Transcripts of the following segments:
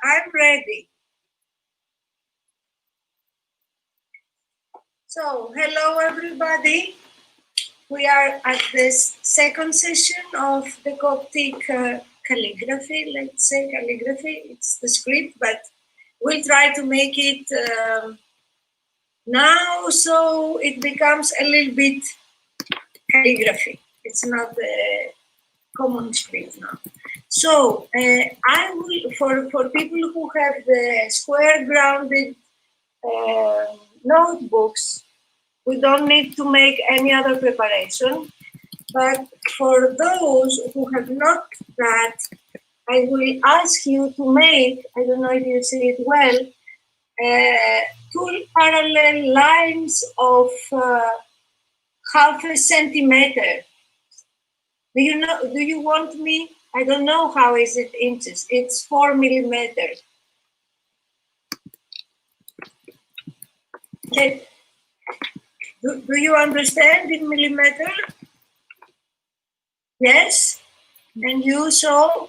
I'm ready. So, hello everybody. We are at this second session of the Coptic calligraphy, let's say calligraphy, it's the script, but we'll try to make it now so it becomes a little bit calligraphy. It's not the common script now. So I will, for people who have the square grounded notebooks, we don't need to make any other preparation. But for those who have not that, I will ask you to make, I don't know if you see it well, two parallel lines of half a centimeter. Do you want me? I don't know how is it inches. It's 4 millimeters. Okay. Do you understand in millimeter? Yes? And you saw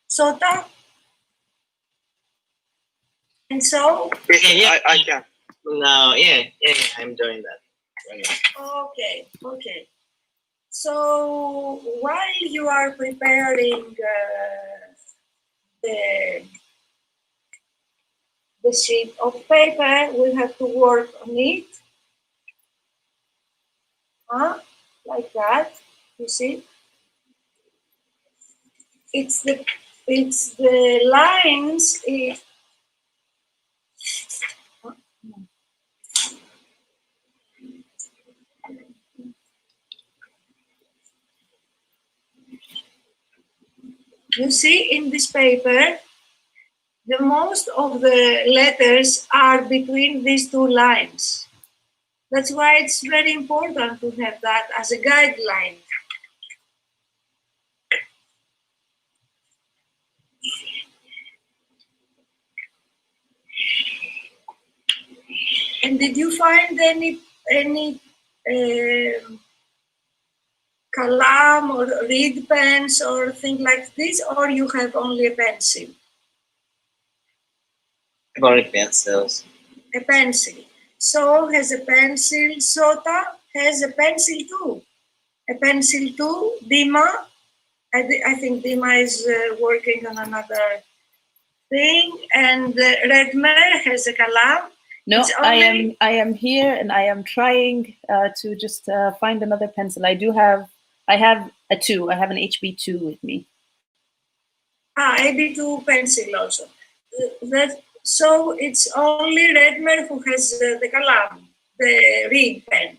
Sota? And so? Yeah, I can. No, yeah, I'm doing that. Okay, okay. So while you are preparing the sheet of paper, we have to work on it. Like that, you see? It's the lines. You see in this paper, the most of the letters are between these two lines. That's why it's very important to have that as a guideline. And did you find any kalam or reed pens or thing like this, or you have only a pencil? Only pencils. A pencil. So has a pencil. Sota has a pencil too. A pencil too. Dima, I think Dima is working on another thing. And Redmer has a kalam. No, I am here and I am trying to just find another pencil. I have a 2. I have an HB2 with me. HB2 pencil also. So it's only Redmer who has the kalam, the reed pen.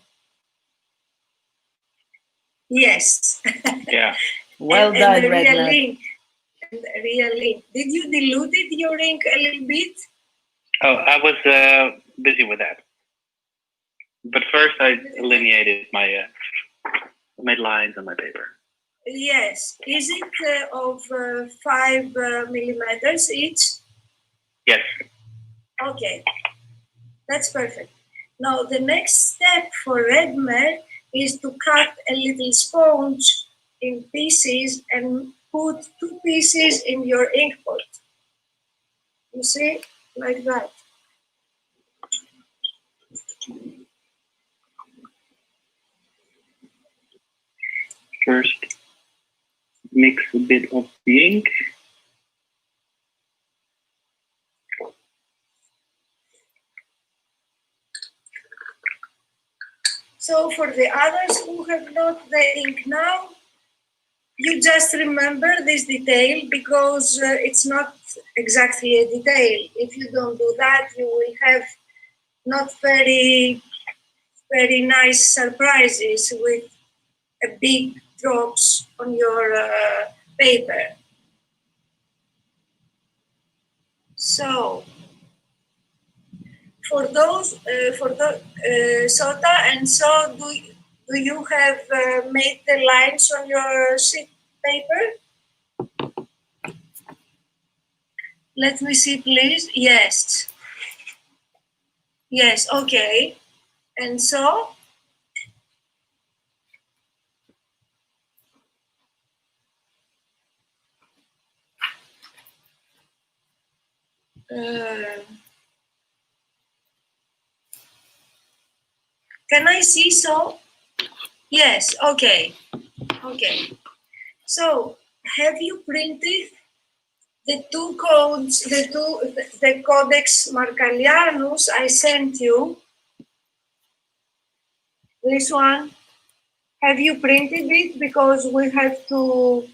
Yes. Yeah. Well done, Redmer. Real ink. Did you dilute your ink a little bit? Oh, I was busy with that. But first, I delineated my lines on my paper. Yes. Is it of 5 millimeters each? Yes. Okay. That's perfect. Now, the next step for Redmer is to cut a little sponge in pieces and put 2 pieces in your ink pot. You see, like that. First, mix a bit of the ink. So for the others who have not the ink now, you just remember this detail because it's not exactly a detail. If you don't do that, you will have not very, very nice surprises with big drops on your paper. So, for those, Sota and So, do you have made the lines on your sheet paper? Let me see, please. Yes. Yes, okay. And so? Can I see So? Yes, okay. Okay. So, have you printed the two codes, the Codex Markalianus I sent you? This one? Have you printed it? Because we have to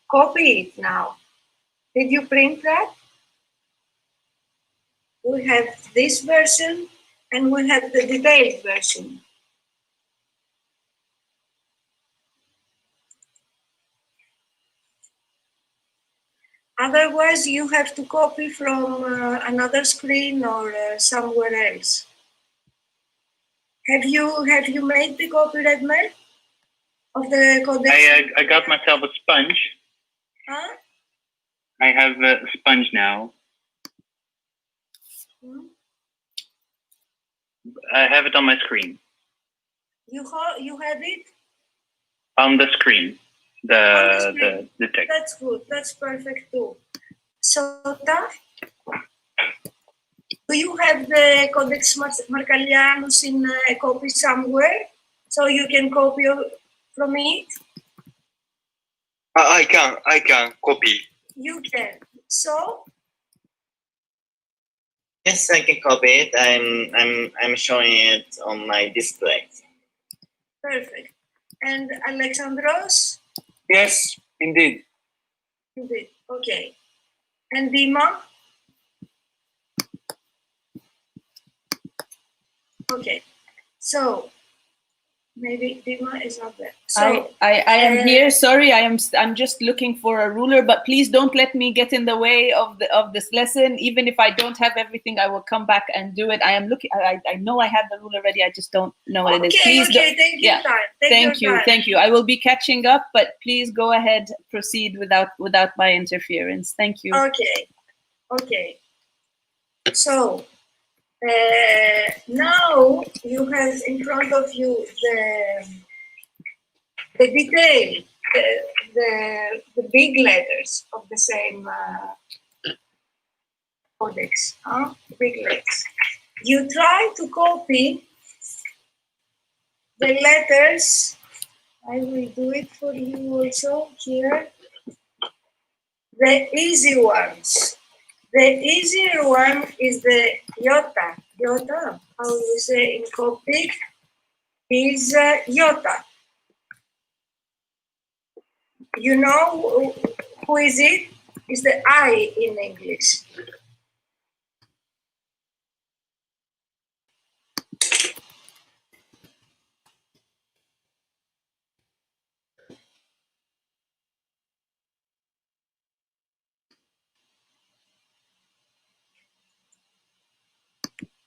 copy it now. Did you print that? We have this version and we have the detailed version. Otherwise, you have to copy from another screen or somewhere else. Have you made the copy, Redmer, of the Codex? I got myself a sponge. Huh? I have a sponge now. Hmm? I have it on my screen. You have it? On the screen. On the screen. The text. That's good. That's perfect too. Sota, do you have the Codex Markalianus in a copy somewhere? So you can copy from it? I can copy. You can. So? Yes, I can copy it. I'm showing it on my display. Perfect. And Alexandros? Yes, indeed. Indeed. Okay. And Dima? Okay. So maybe Dima is not there. So I am here. Sorry, I'm just looking for a ruler, but please don't let me get in the way of this lesson. Even if I don't have everything, I will come back and do it. I am looking. I know I have the ruler ready. I just don't know what it is. Please take your time. Thank you. I will be catching up, but please go ahead, proceed without my interference. Thank you. Okay. So now you have in front of you the detail, the big letters of the same codex, big letters. You try to copy the letters. I will do it for you also here. The easy ones. The easier one is the iota. Iota, how we say in Coptic, is iota. You know who is it? It's the I in English.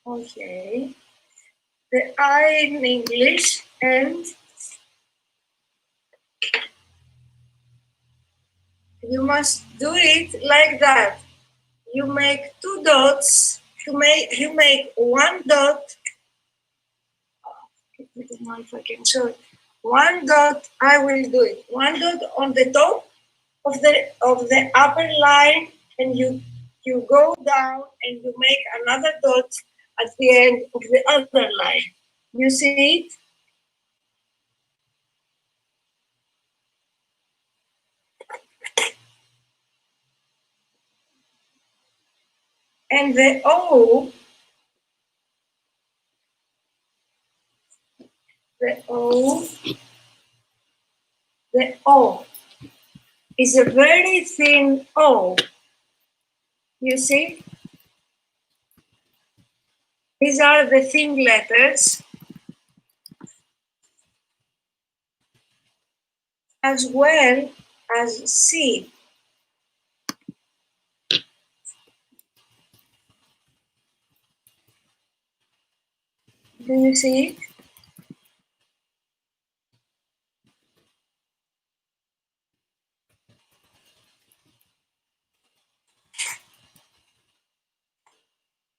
Okay. The I in English, and you must do it like that. You make two dots. You make one dot. I don't know if I can show it. One dot. I will do it. One dot on the top of the upper line, and you go down and you make another dot at the end of the other line. You see it? And the O is a very thin O. You see? These are the thin letters, as well as C. Do you see it?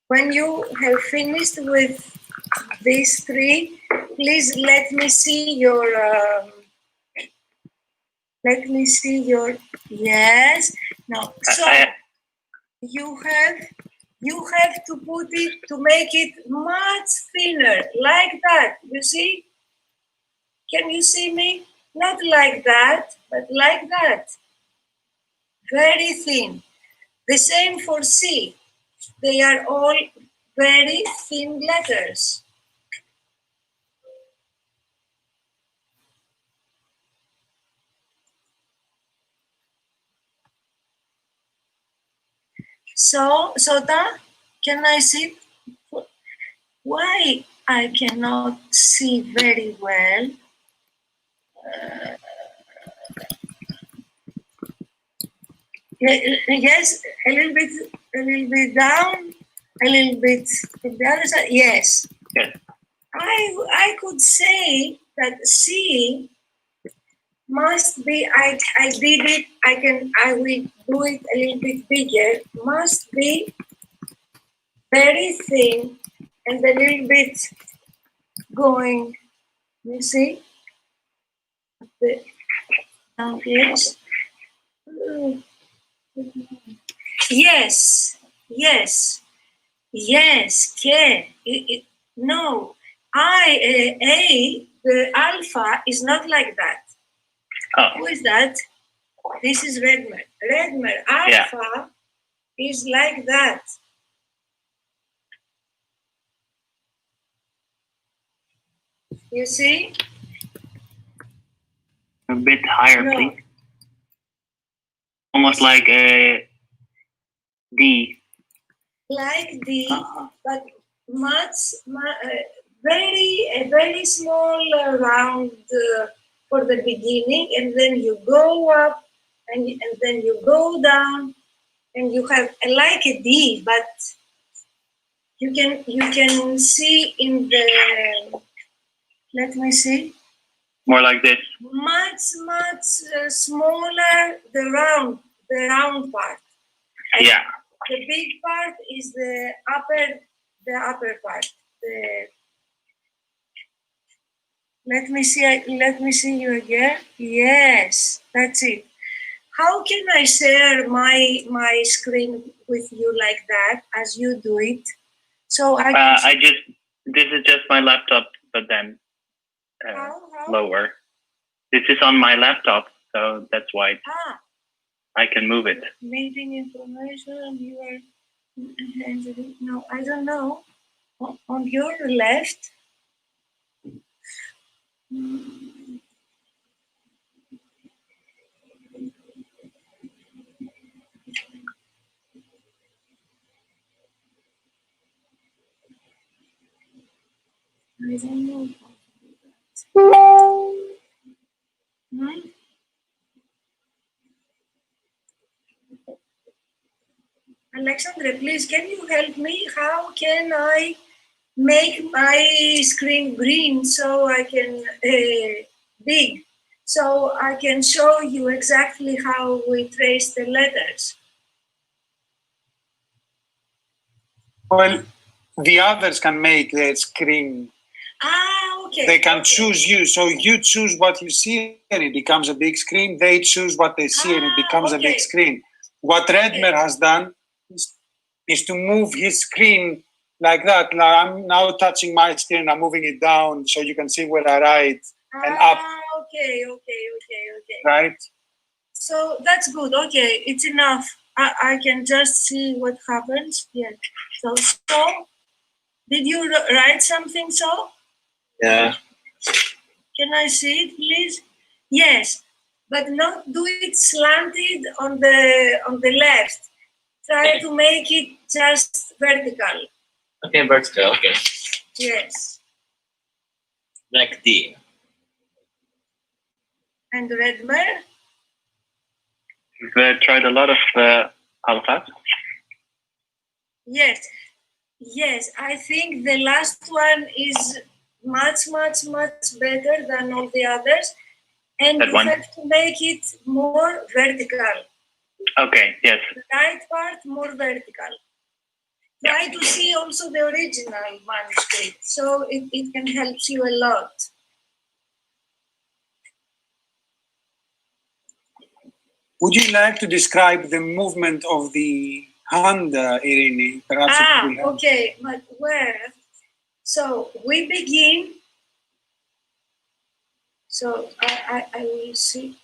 When you have finished with these three, please let me see your. Let me see your. Yes. No. So you have to put it to make it much thinner, like that. You see? Can you see me? Not like that, but like that. Very thin. The same for C. They are all very thin letters. So, Sota, can I see? Why I cannot see very well? Yes, a little bit down, a little bit from the other side. Yes. Yes. I could say that C must be. I did it. I will do it a little bit bigger. Must be very thin and a little bit going. You see? Now yes. Yes. Yes. Yes. No. The alpha is not like that. Oh. Who is that? This is Redmer. Redmer. Alpha is like that. You see? A bit higher, No. please. Almost like a D. Like D, but very small round for the beginning, and then you go up, and then you go down, and you have like a D, but you can see in the. Let me see. More like this. Much smaller the round part. And yeah. the big part is the upper part. Let me see you again. Yes, that's it. How can I share my screen with you like that as you do it? So this is just my laptop, but then how? lower. This is on my laptop, so that's why I can move it. Meeting information, you are. No, I don't know. On your left. I don't know how to do that. Alexandra, please, can you help me? How can I make my screen green so I can big, so I can show you exactly how we trace the letters? Well, the others can make the screen. Okay. They can choose you. So you choose what you see and it becomes a big screen. They choose what they see and it becomes a big screen. What Redmer has done is to move his screen like that. Now I'm now touching my screen. I'm moving it down so you can see where I write and up. Okay. Right? So that's good. Okay, it's enough. I can just see what happens. Yeah. So did you write something, so? Yeah. Can I see it, please? Yes, but not do it slanted on the left. Try to make it just vertical. Okay, vertical. Okay. Yes. Like D. And Redmer? We've tried a lot of alphas. Yes. Yes, I think the last one is much, much, much better than all the others. And That you one? have to make it more vertical. Okay, yes. The right part more vertical. Try to see also the original manuscript, so it can help you a lot. Would you like to describe the movement of the hand, Irini? Perhaps it will help. Okay, but where? So we begin. So I will see.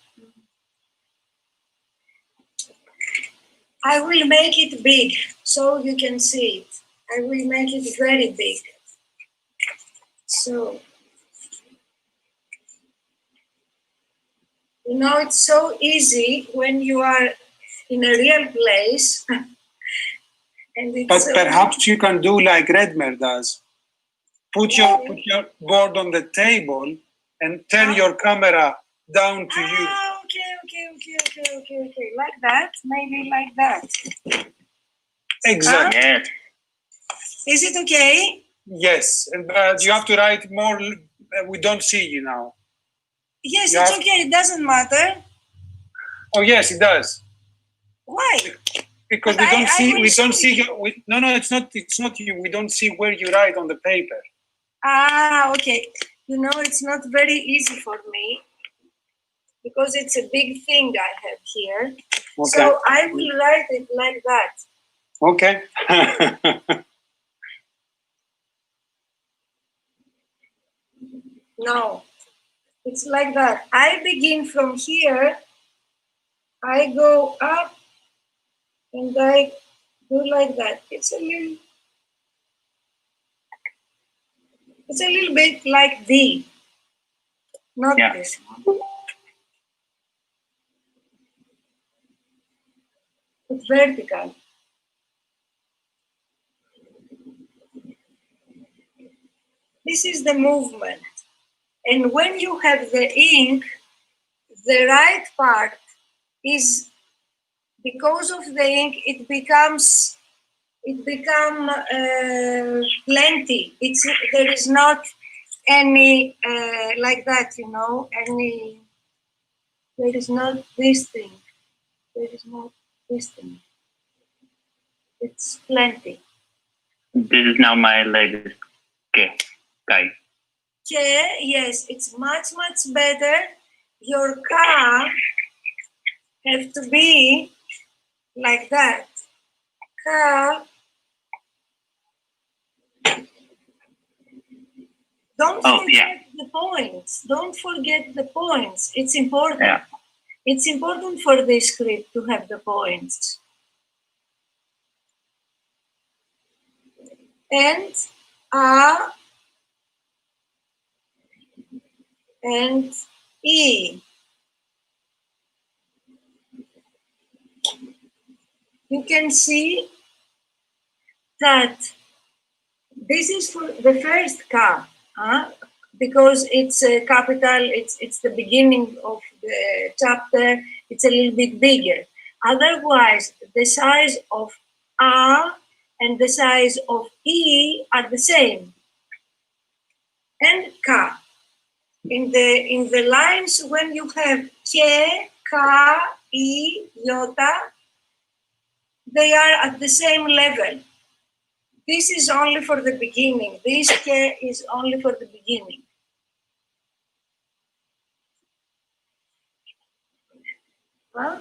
I will make it big so you can see it. I will make it very big. So, you know, it's so easy when you are in a real place. And it's But so perhaps you can do like Redmer does. Put your board on the table and turn your camera down to you. Okay. Like that, maybe like that. Exactly. Yes. Is it okay? Yes, and you have to write more. We don't see you now. Yes, You it's have- okay. It doesn't matter. Oh yes, it does. Why? Because But we don't I see. will We don't show see. you. No, it's not. It's not you. We don't see where you write on the paper. Okay. You know, it's not very easy for me because it's a big thing I have here. Okay. So I will write it like that. Okay. No, it's like that. I begin from here. I go up and I do like that. It's a little bit like D, not Yeah. this one. It's vertical. This is the movement. And when you have the ink, the right part is, because of the ink, it becomes plenty. There is not any like that, you know, any, there is not this thing. There is not this thing. It's plenty. This is now my latest guy. Okay, yes, it's much, much better. Your car have to be like that. Car. Don't forget the points. Don't forget the points. It's important. Yeah. It's important for this script to have the points. And A and E. You can see that this is for the first K, because it's a capital, it's the beginning of the chapter, it's a little bit bigger. Otherwise, the size of A and the size of E are the same. And K. In the lines when you have K, K, E, Iota, they are at the same level. This is only for the beginning. This K is only for the beginning. Huh?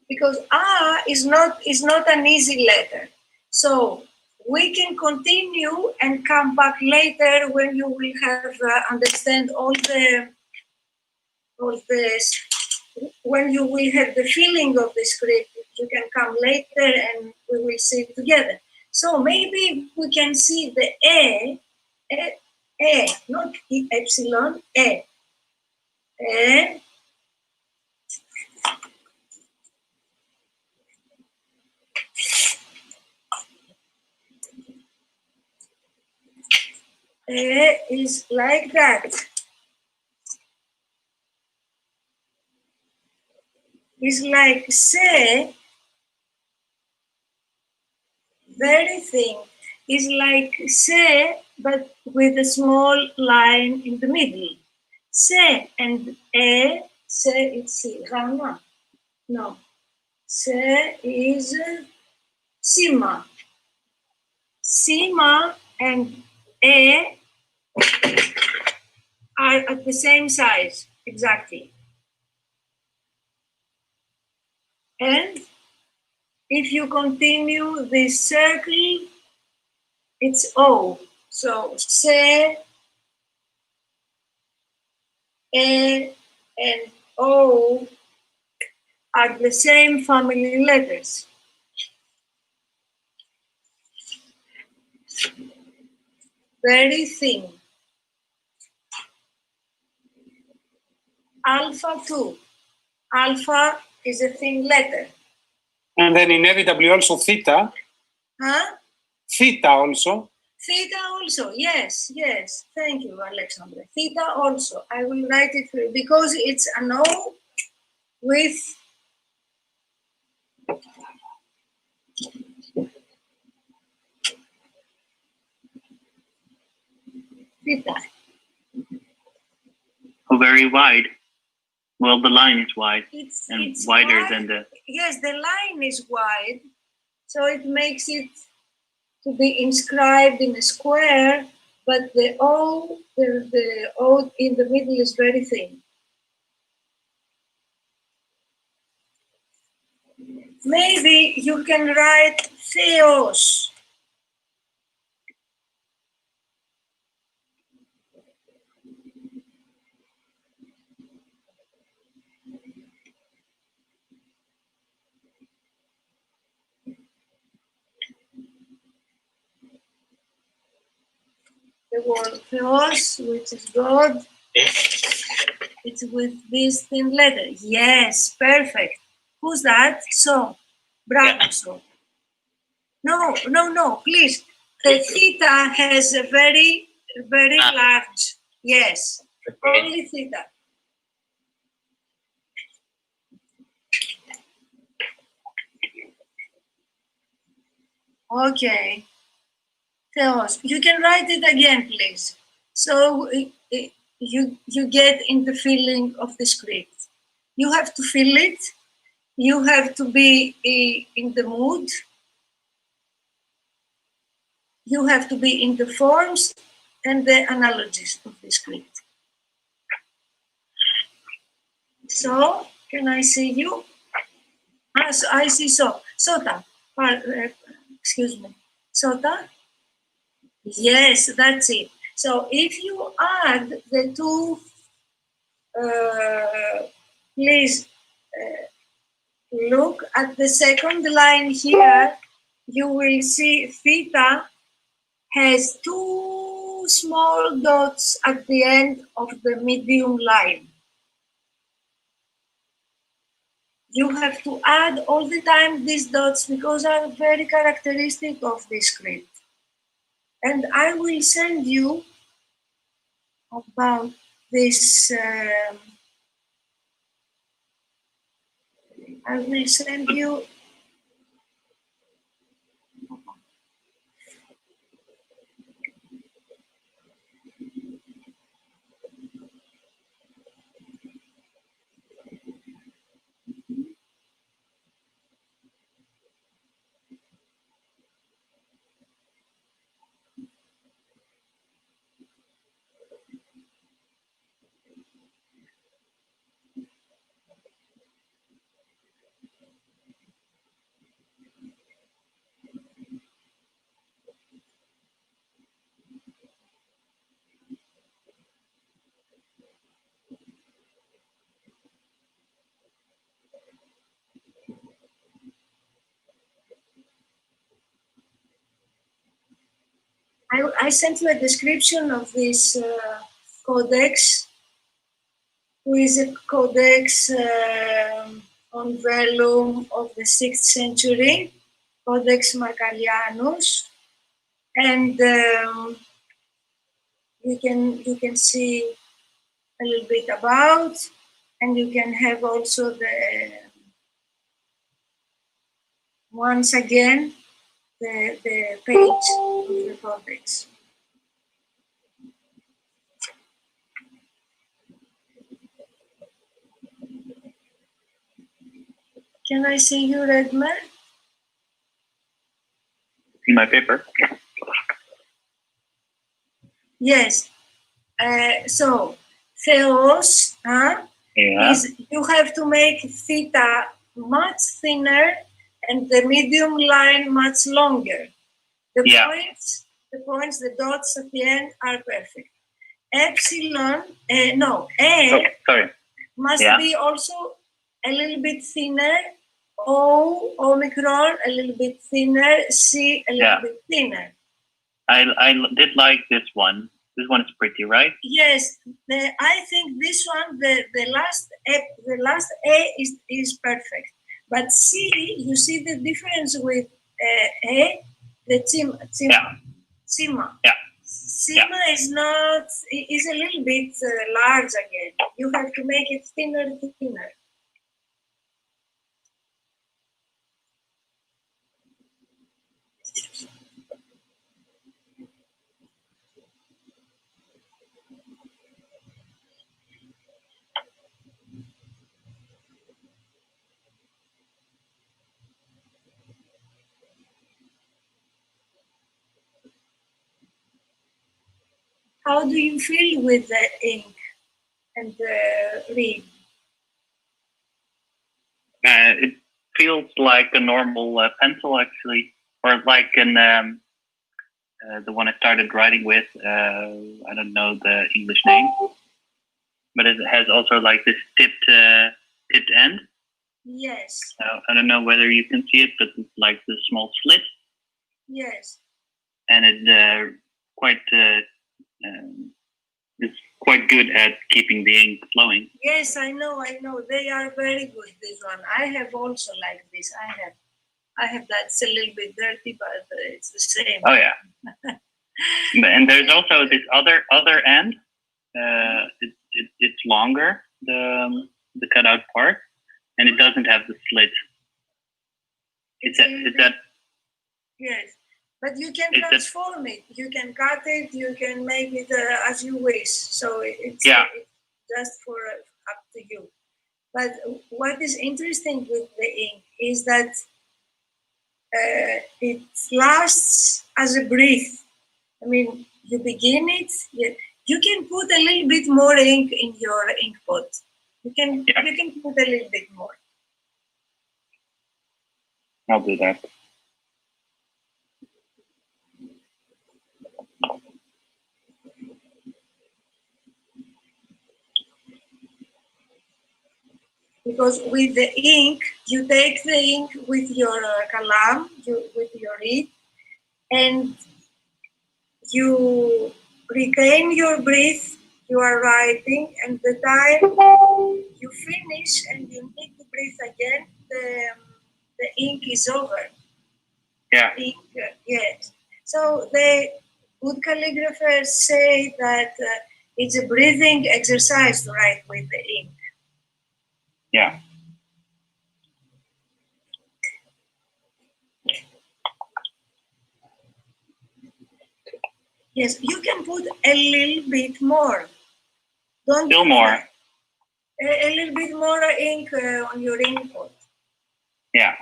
Because A is not an easy letter. So we can continue and come back later when you will have understand all this. When you will have the feeling of the script, you can come later and we will see it together. So maybe we can see the A, not E, epsilon, A. Is like that. It's like say, very thin. is like se, but with a small line in the middle. Se and se it's si, rana. No, se is sima. Sima and e are at the same size, exactly. And if you continue this circle, it's O. So se, e, and O are the same family letters. Very thin. Alpha too. Alpha is a thin letter. And then inevitably also theta. Huh? Theta also. Theta also, yes, yes. Thank you, Alexandra. Theta also. I will write it for you because it's an O with theta. Oh, very wide. Well, the line is wide and It's wider wide. than the. Yes, the line is wide, so it makes it to be inscribed in a square, but the O in the middle is very thin. Maybe you can write Theos. The word Theos, which is God, it's with this thin letter. Yes, perfect. Who's that? So, bravo. Yeah. So. No, please. The theta has a very large. Yes, Okay. only theta. Okay. Theos, you can write it again, please. So you get in the feeling of the script. You have to feel it. You have to be in the mood. You have to be in the forms and the analogies of the script. So, can I see you? So I see so. Sota. Excuse me. Sota? Yes, that's it. So if you add the two, please look at the second line here. You will see theta has two small dots at the end of the medium line. You have to add all the time these dots because they are very characteristic of this script. And I will send you about this. I will send you. I sent you a description of this codex, who is a codex on vellum of the 6th century, Codex Macallianus, and you can see a little bit about, and you can have also the once again the page of the codex. Can I see you, Redmer? See my paper? Yes. So, theos is you have to make theta much thinner and the medium line much longer. The points, the dots at the end are perfect. Epsilon, must be also a little bit thinner. O, Omicron, a little bit thinner. C, a little bit thinner. I did like this one. This one is pretty, right? Yes, I think this one, the last A is perfect. But C, you see the difference with A, the Cima. Yeah. Cima is not, is a little bit large again. You have to make it thinner. How do you feel with the ink and the reed? It feels like a normal pencil, actually, or like the one I started writing with. I don't know the English name, but it has also like this tipped end. Yes. I don't know whether you can see it, but it's like the small slit. Yes. And it it's quite good at keeping the ink flowing. Yes, I know. They are very good, this one. I have also like this. I have that. It's a little bit dirty, but it's the same. Oh yeah. And there's also this other end. It's longer, the cutout part, and it doesn't have the slit. It's that. Yes. But you can transform it. You can cut it. You can make it as you wish. So it's just for up to you. But what is interesting with the ink is that it lasts as a breath. I mean, you begin it. You can put a little bit more ink in your ink pot. You can put a little bit more. I'll do that. Because with the ink, you take the ink with your kalam, with your reed, and you retain your breath. You are writing, and the time you finish and you need to breathe again, the ink is over. Yeah. Yes. So the good calligraphers say that it's a breathing exercise to write with the ink. Yeah. Yes, you can put a little bit more. Still more. A little bit more ink on your ink pot. Yeah.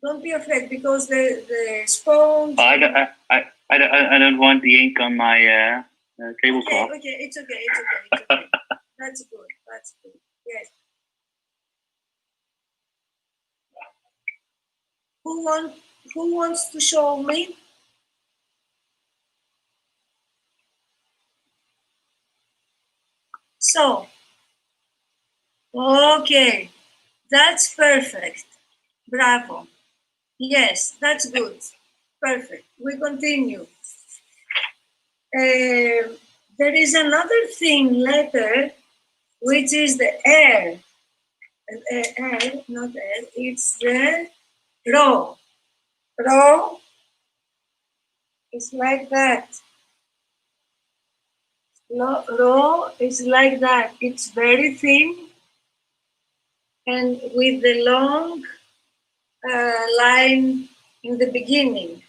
Don't be afraid because the sponge. I don't want the ink on my tablecloth. Okay, it's okay. That's good. Yes. Who wants to show me? So, okay, that's perfect. Bravo. Yes, that's good. Perfect. We continue. There is another thin letter, which is the R. Not R, it's the Rho. Rho is like that. Rho is like that. It's very thin and with the long line in the beginning.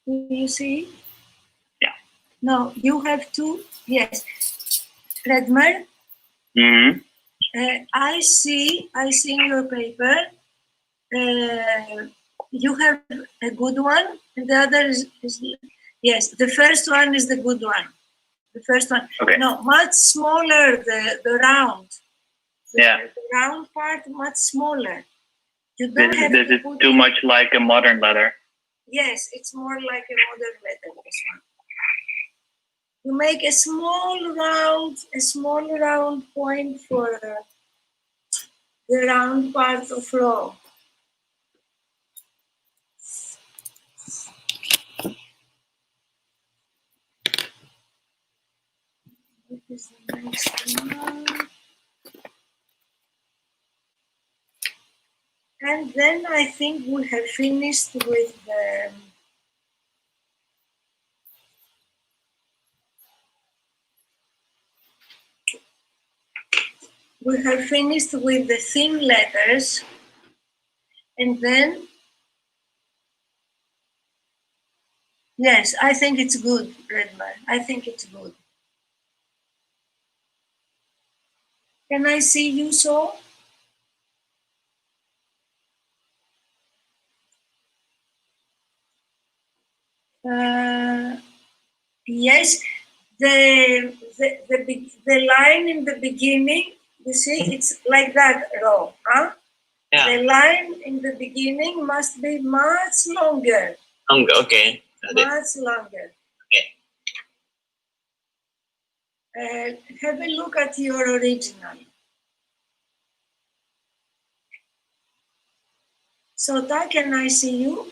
Do you see? Yeah. No, you have to. Yes, Redmer. Mm-hmm. I see in your paper. You have a good one, and the other is yes. The first one is the good one. The first one. Okay. No, much smaller. The round. Yeah. The round part much smaller. You don't have This to is put too much like a modern letter. Yes, it's more like a modern letter. This one. You make a small round point for the round part of row. What is the next one? And then I think we have finished with the thin letters, and then yes, I think it's good, Redman. I think it's good. Can I see you so? Yes, the line in the beginning, you see, it's like that row, huh? Yeah. The line in the beginning must be much longer. Longer, okay. Much longer. Okay. Have a look at your original. Sota, can I see you?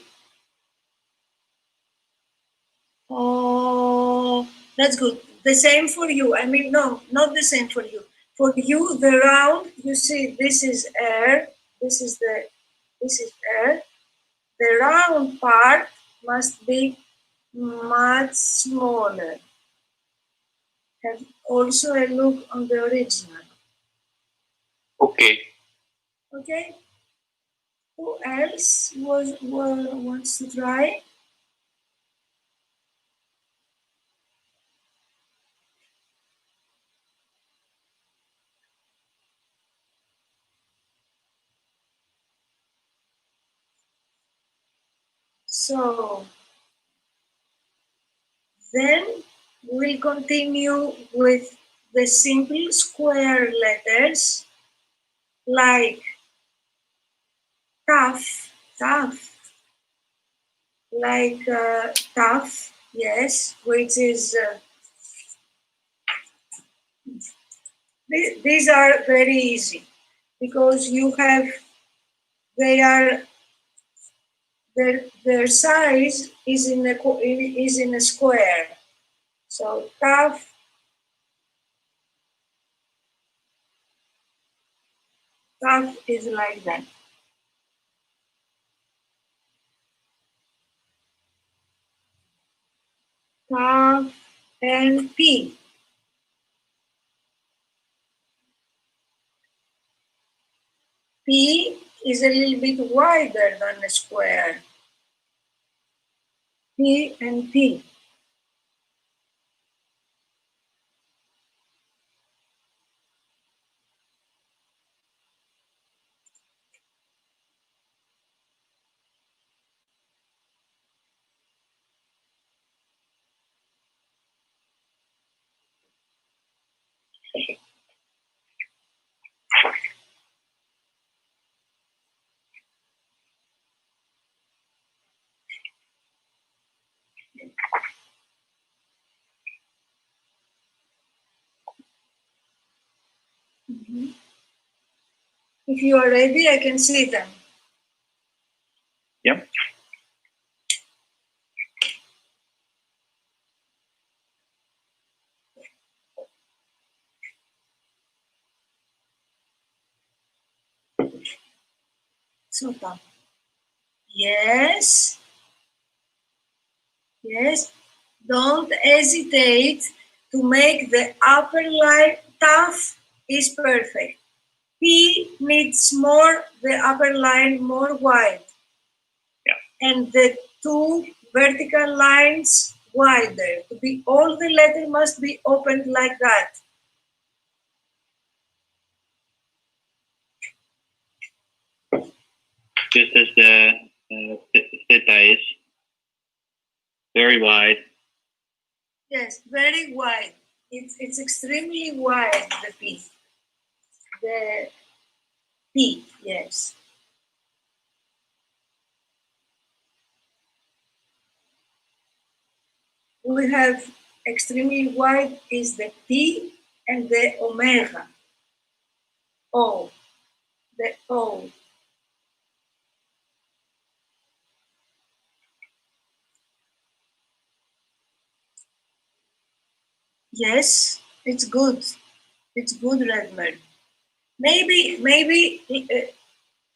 Oh, that's good. The same for you. I mean, no, not the same for you. For you, the round, you see, this is air. This is air. The round part must be much smaller. Have also a look on the original. Okay. Okay. Who else wants to try? So then we'll continue with the simple square letters like tough, like tough, yes, which is these are very easy because you have their size is in a square. So tough is like that. Tough and P. P is a little bit wider than a square. P and P. If you are ready, I can see them. Yep. Sota. Yes. Yes. Don't hesitate to make the upper line tough is perfect. P needs more, the upper line more wide. Yeah. And the two vertical lines wider. To be all the letter must be opened like that. Just as the theta is very wide. Yes, very wide. It's extremely wide, the P. The P, yes. We have extremely wide is the P and the omega. O, the O. Yes, it's good. It's good, Redmond. Maybe,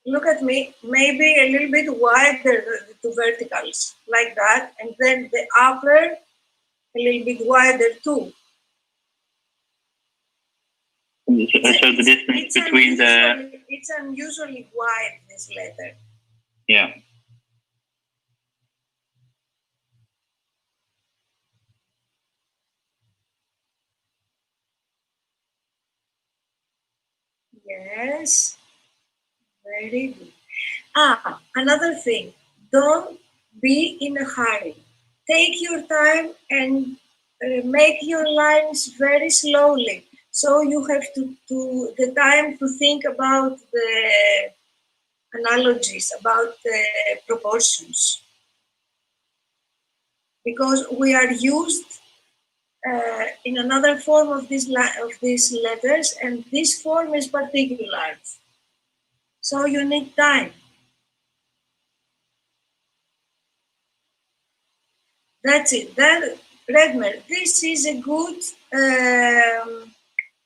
look at me, maybe a little bit wider, the two verticals, like that, and then the upper a little bit wider too. So the distance between the... It's unusually wide, this letter. Yeah. Yes, very good. Another thing, don't be in a hurry. Take your time and make your lines very slowly. So you have to the time to think about the analogies, about the proportions. Because we are used in another form of these letters, and this form is particular. So you need time. That's it. That Redmer, this is a good.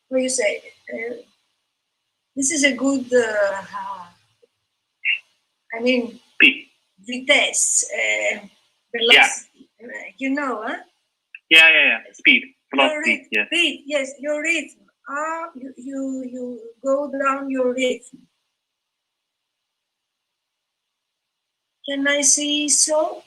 What do you say? This is a good. I mean, P. vitesse, velocity. Yeah. You know, huh? Yeah. Speed. Velocity. Yeah. Speed. Yes, your rhythm. You go down your rhythm. Can I see so?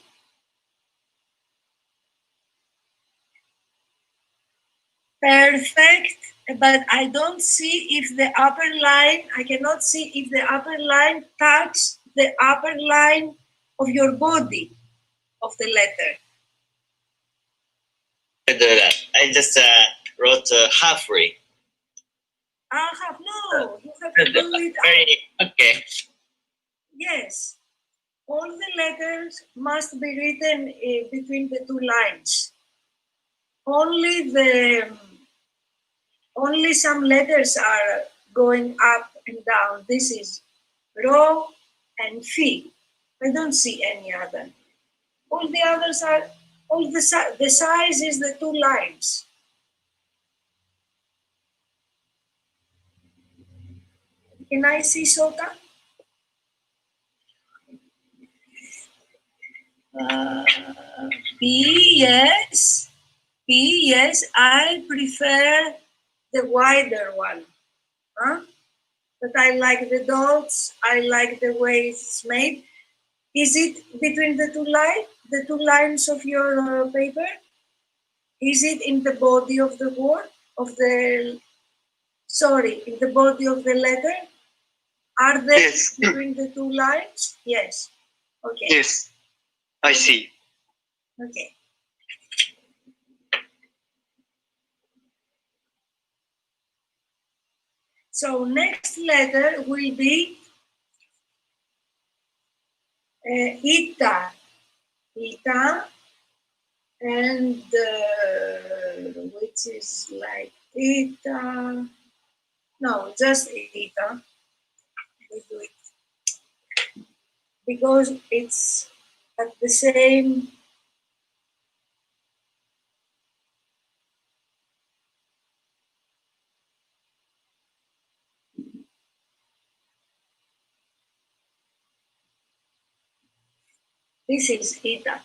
Perfect, but I don't see if the upper line, I cannot see if the upper line touches the upper line of your body of the letter. I do that. I just wrote halfway. Half, no, you have to do it. Okay. Yes, all the letters must be written between the two lines. Only some letters are going up and down. This is Rho and Phi. I don't see any other. All the others are, the size is the two lines. Can I see Sota? P, yes. P, yes. I prefer the wider one. Huh? But I like the dots. I like the way it's made. Is it between the two lines of your paper? Is it in the body of the word, in the body of the letter? Are they Yes. between the two lines? Yes. Okay. Yes, I see. Okay. So next letter will be Ita. Ita, and which is like Ita. No, just Ita. We do it because it's at the same. This is eta.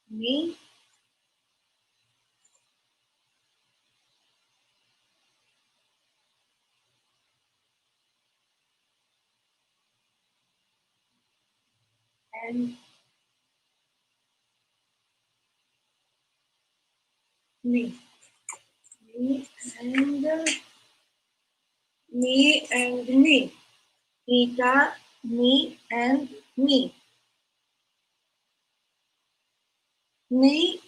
Mi. And mi. Me and me. Eta, me and me. Me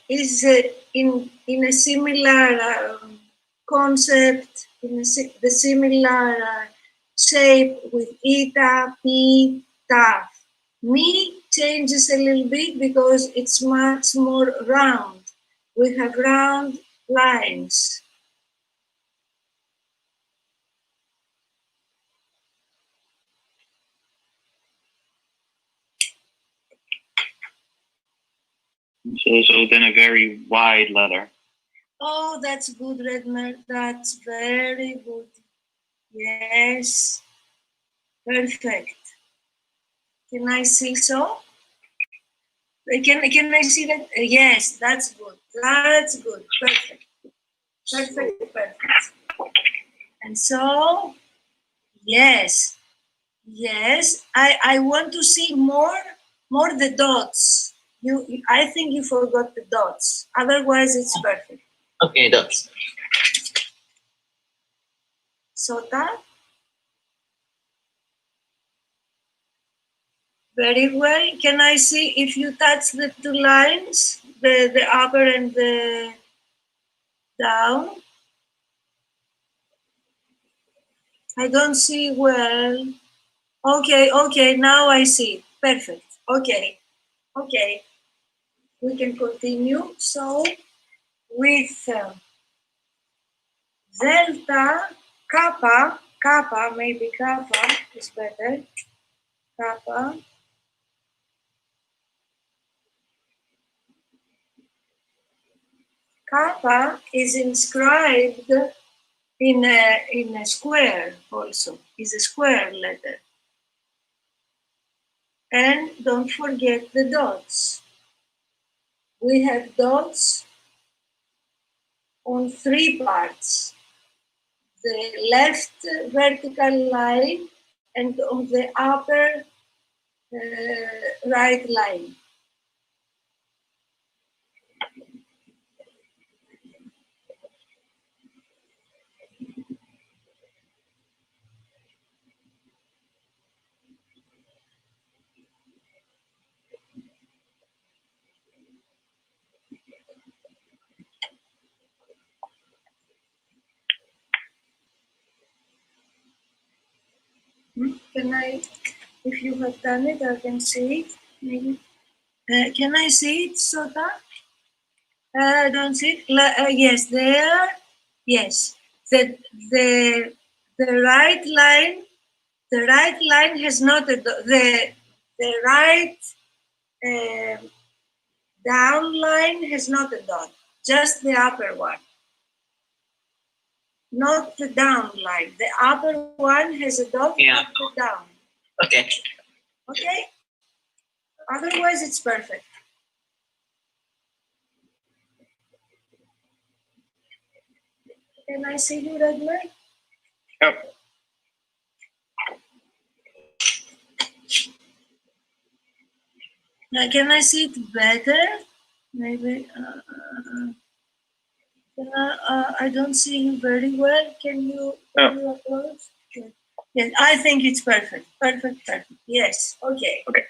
is in a similar concept, in the similar shape with eta, p, ta. Me changes a little bit because it's much more round. We have round lines. So then a very wide letter. Oh, that's good, Redmer. That's very good. Yes. Perfect. Can I see so? Can I see that? Yes, that's good. That's good. Perfect. Perfect. Perfect. And so, yes. Yes. I want to see more the dots. I think you forgot the dots. Otherwise, it's perfect. Okay, dots. Sota. Very well. Can I see if you touch the two lines, the upper and the down? I don't see well. Okay, now I see. Perfect. Okay. We can continue. So, with delta, kappa, maybe kappa is better. Kappa. Kappa is inscribed in a square also. Is a square letter. And don't forget the dots. We have dots on three parts. The left vertical line and on the upper right line. Can I, if you have done it, I can see it. Maybe. Can I see it, Sota? I don't see it. Yes, there. Yes. The right line. The right line has not a the right down line has not a dot. Just the upper one. Not the down line. The upper one has a dot, not the down. Okay. Okay? Otherwise, it's perfect. Can I see you, Redler? Yep. Now, can I see it better? Maybe. I don't see you very well. Can you approach? Yes, I think it's perfect. Perfect. Yes. Okay. Okay.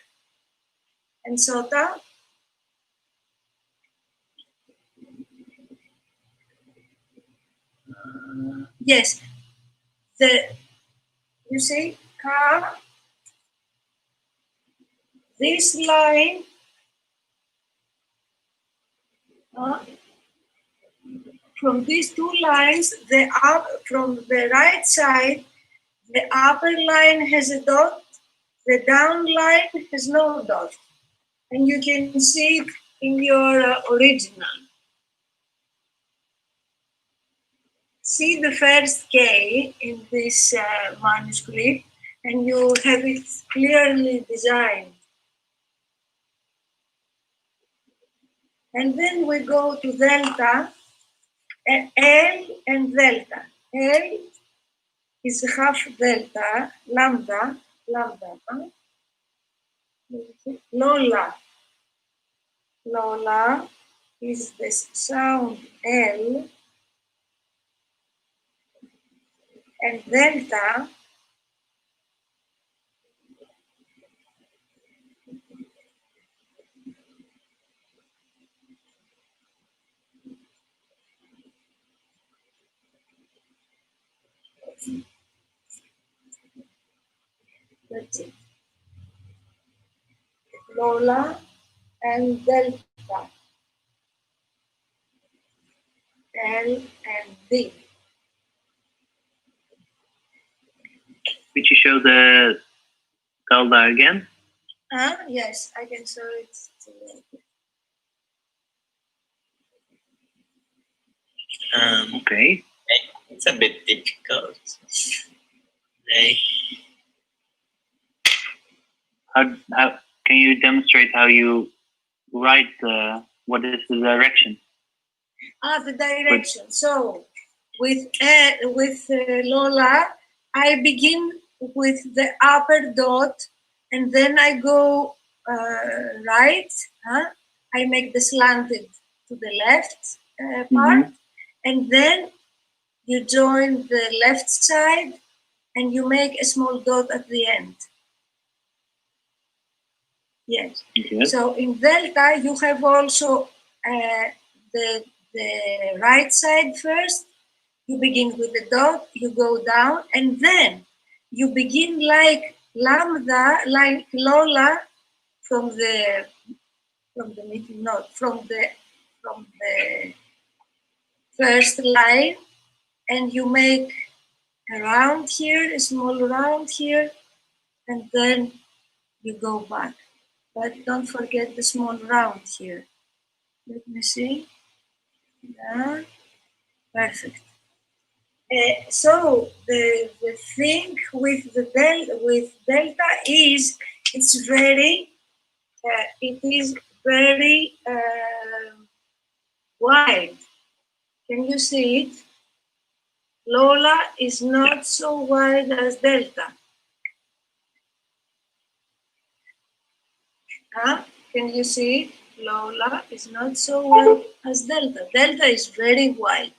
And Sota? Yes. You see, ka, this line, from these two lines, from the right side, the upper line has a dot, the down line has no dot. And you can see it in your original. See the first K in this manuscript, and you have it clearly designed. And then we go to delta, L and delta. L is half delta, lambda, huh? Lola. Lola is the sound L, and delta that's it. Lola and delta, L and D. Could you show the delta again? Yes, I can show it to you. Okay. It's a bit difficult. Okay. How can you demonstrate how you write what is the direction? The direction. So with Lola, I begin with the upper dot, and then I go right. I make the slanted to the left part, and then you join the left side, and you make a small dot at the end. Yes. So in delta, you have also the right side first. You begin with the dot, you go down, and then you begin like lambda, like Lola, from the middle note, from the first line, and you make a round here, a small round here, and then you go back. But don't forget the small round here. Let me see. Yeah, perfect. So the thing with the delta is it is very wide. Can you see it? Lola is not so wide as delta. Can you see it? Lola is not so wide as delta. Delta is very wide.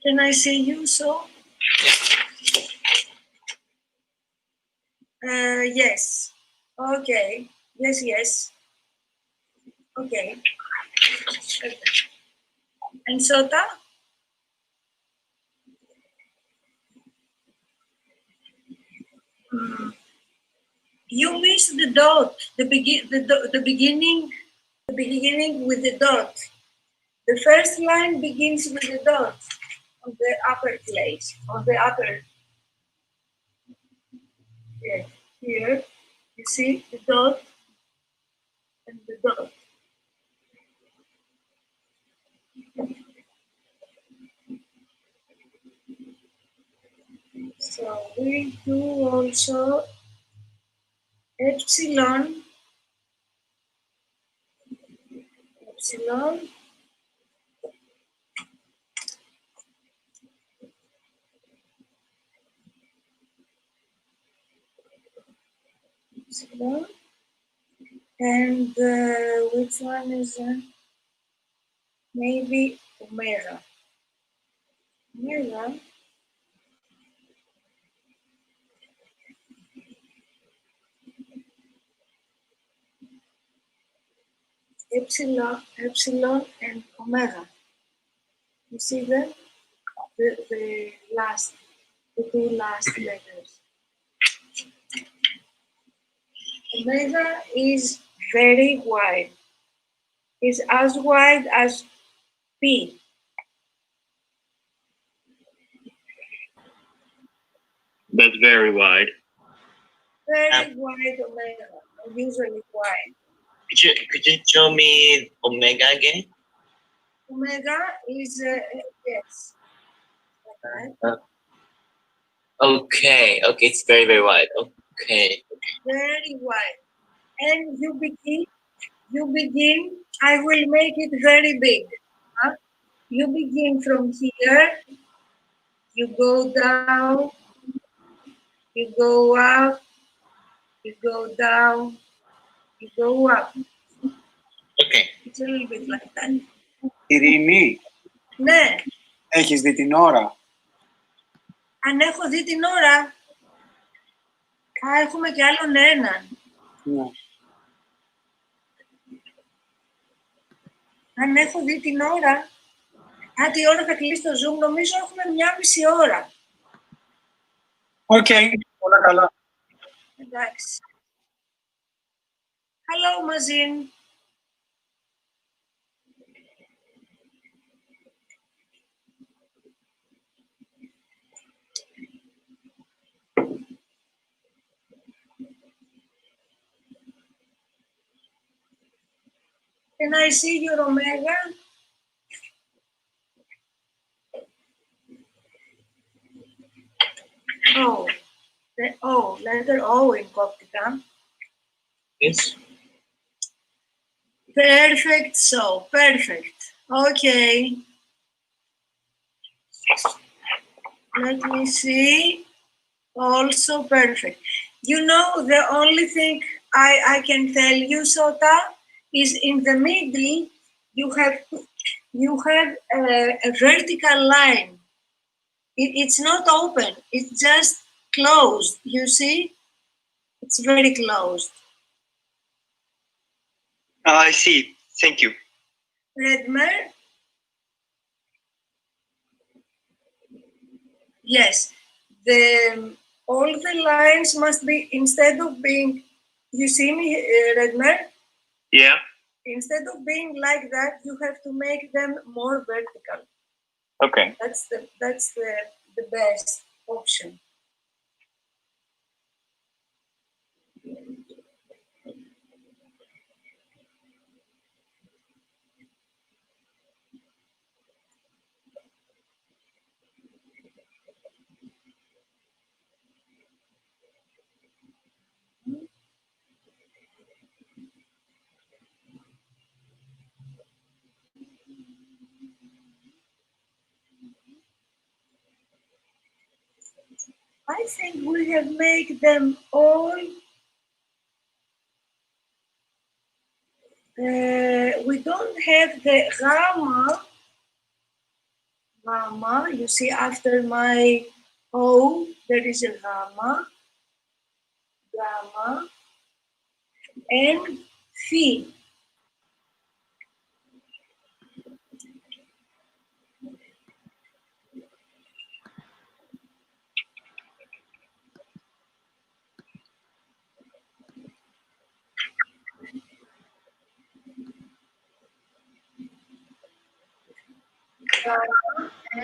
Can I see you so? Yes. Okay. Yes. Okay. And Sota? You missed the dot. The beginning with the dot. The first line begins with the dot on the upper place, on the upper. Yeah. Here, you see the dot and the dot. So we do also epsilon, epsilon, and which one is maybe omega. Omega. Epsilon and omega. You see them? The two last letters. Omega is very wide. It's as wide as P. That's very wide. Very wide omega, usually wide. Could you show me omega again? Omega is, yes. Okay, it's very, very wide. Okay. Very wide. And you begin, I will make it very big. Huh? You begin from here, you go down, you go up, you go down, you go up. Okay. It's a little bit like that. Ειρήνη, Ναι, έχεις δει την ώρα? αν έχω δει την ώρα, έχουμε κι άλλον έναν. Ναι. Αν έχω δει την ώρα, τι ώρα θα κλείσει το Zoom, νομίζω έχουμε 1,5 ώρα. Οκ, όλα καλά. Εντάξει. Hello, Mazin. Can I see your omega? Oh, the O, letter O in Coptic, huh? Yes. Perfect, so, perfect. Okay. Let me see. Also perfect. You know, the only thing I can tell you, Sota, is in the middle, you have a vertical line. It's not open, it's just closed, you see? It's very closed. I see. Thank you. Redmer? Yes. All the lines must be, instead of being, you see me, Redmer? Yeah. Instead of being like that, you have to make them more vertical. Okay. That's the best option. I think we have made them all. We don't have the gamma. You see, after my O, there is a gamma, and phi.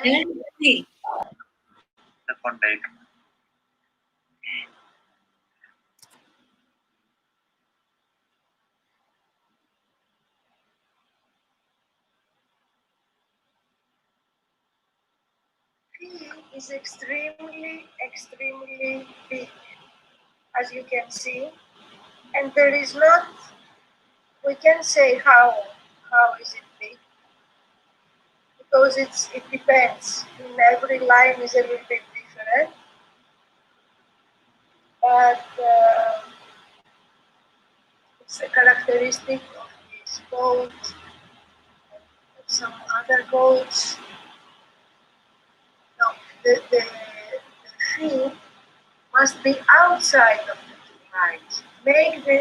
And phi. That's one day. Phi is extremely big, as you can see, and there is not. We can say how is it big, because it depends. In every line is a little bit different, but it's a characteristic of this code, of some other codes. No, the phi must be outside of the two lines. Make the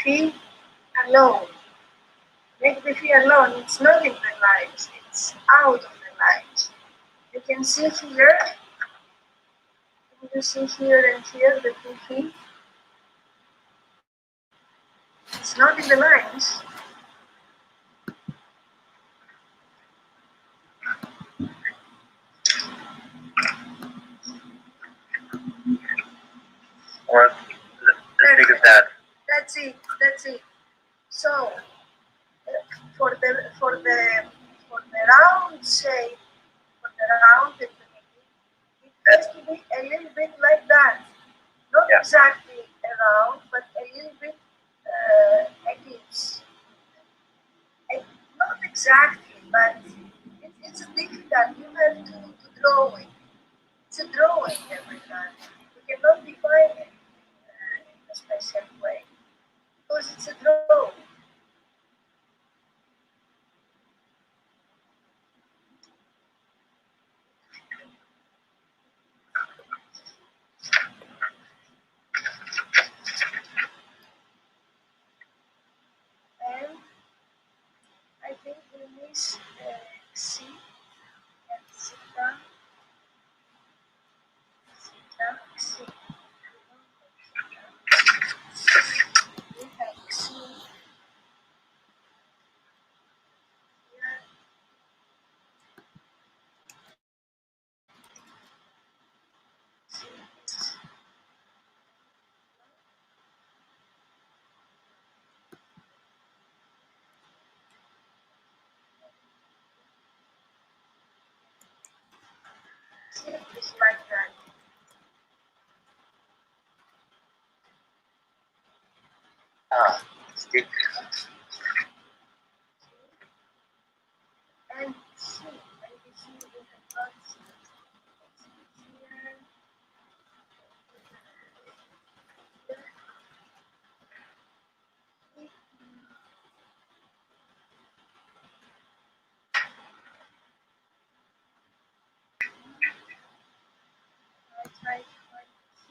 phi alone. Make the phi alone. It's not in the lines. It's out of the lines. You can see here. Can you see here and here the two phi? It's not in the lines. Or as big as that. That's it. That's it. So for the round shape, for the round infinity, it has to be a little bit like that. Not Yeah. exactly a round, but a little bit ellipse. Not exactly, but it's difficult. You have to draw it. It's a drawing every time. You cannot define it in a special way because it's a drawing. And I think we miss C and Sita. C. We have C here. C is like that. Stick. And C. Maybe C we have got C. Here. I try to find C.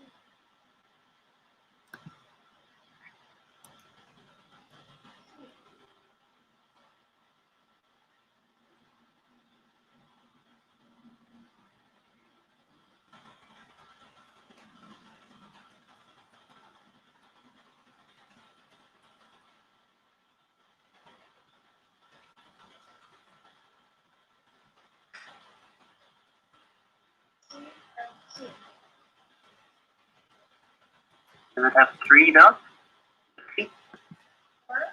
C and C. Does it have 3 dots? Huh?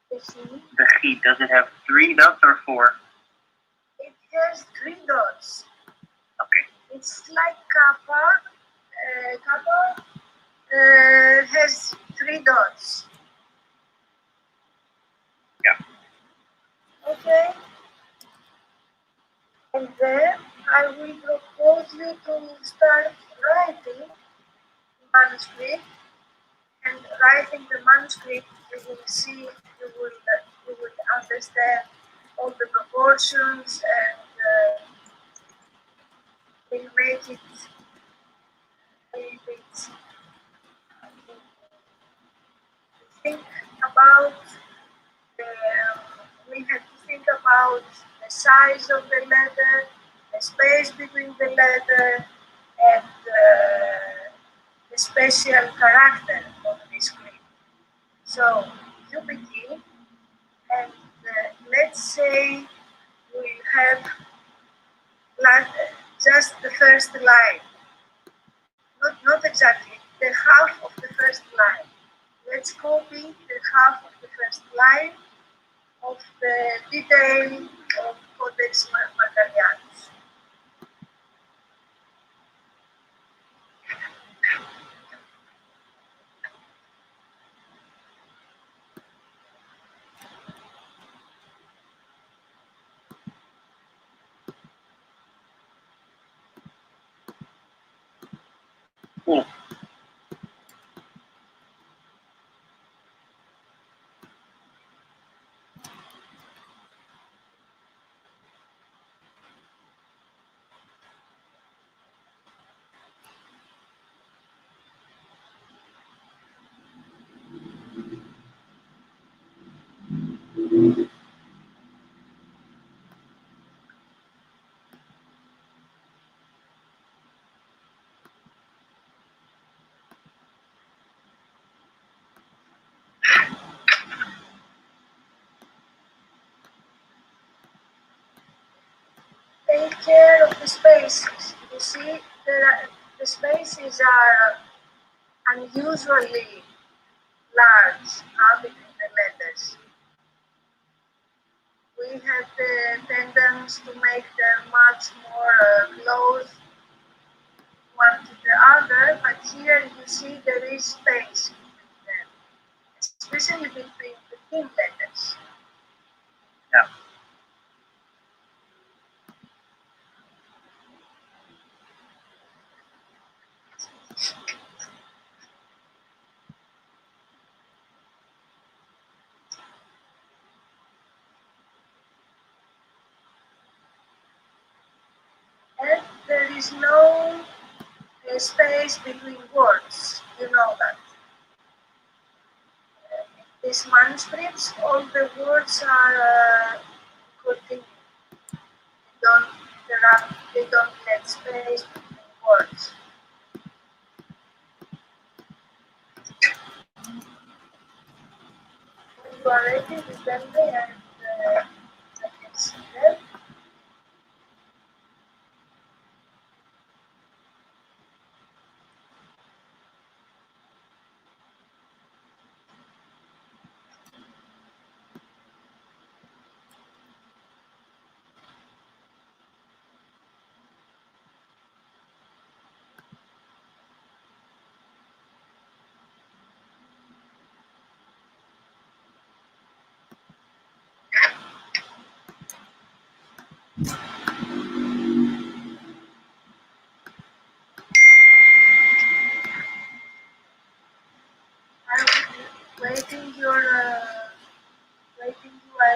The C. The chi, does it have 3 dots or 4? It has 3 dots. Okay. It's like kappa. Kappa has 3 dots. Yeah. Okay. And then I will propose you to start writing manuscript. And writing the manuscript, you will see, you will understand all the proportions and will make it a little bit. Think about we have to think about the size of the letter, the space between the letter, and the special character of the script. So you begin, and let's say we have like just the first line, not exactly the half of the first line. Let's copy the half of the first line of the detail of Codex Margarianus. Cool. take care of the spaces. You see, the spaces are unusually large between the letters. We have the tendency to make them much more close one to the other, but here you see there is space between them, especially between the thin letters. Yeah. And there is no space between words, you know that. These manuscripts, all the words are continuous. They don't let space between words. When you are ready with them there, and I can see them. Waiting you, I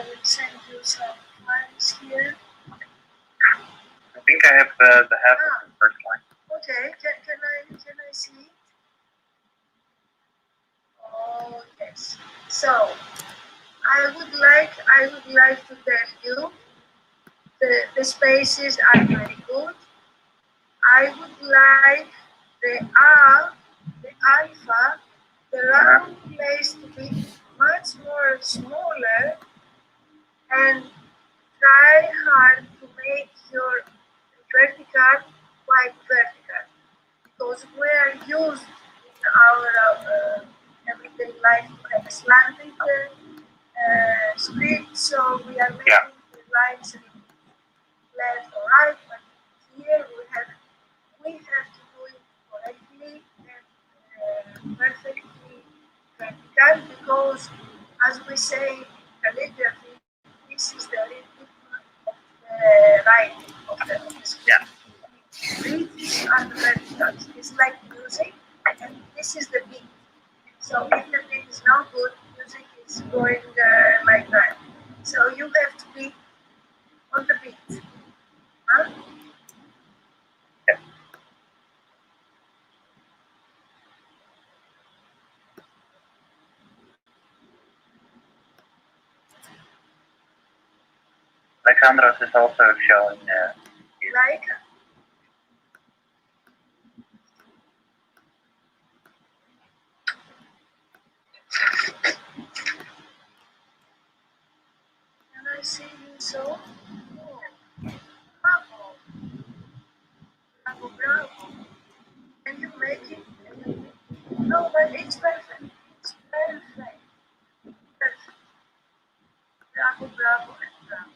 will send you some files here. I think I have the half of the first line. Okay, can I see it? Oh yes. So I would like to tell you the spaces are very good. I would like the alpha, the round place to be much more smaller, and try hard to make your vertical quite vertical, because we are used in our everyday life to have a slanted script, so we are making the lines left or right, but here we have to do it correctly and perfectly vertical, because as we say in calligraphy, this is the rhythm of the writing of the script. Beats are the verticals. It's like music, and this is the beat. So if the beat is not good, music is going like that. So you have to be on the beat. Huh? Alexandros is also showing Like, can I see you so? Oh, bravo, bravo, bravo. Can you make it? No, but it's perfect. It's perfect. Perfect. Bravo, bravo, and bravo.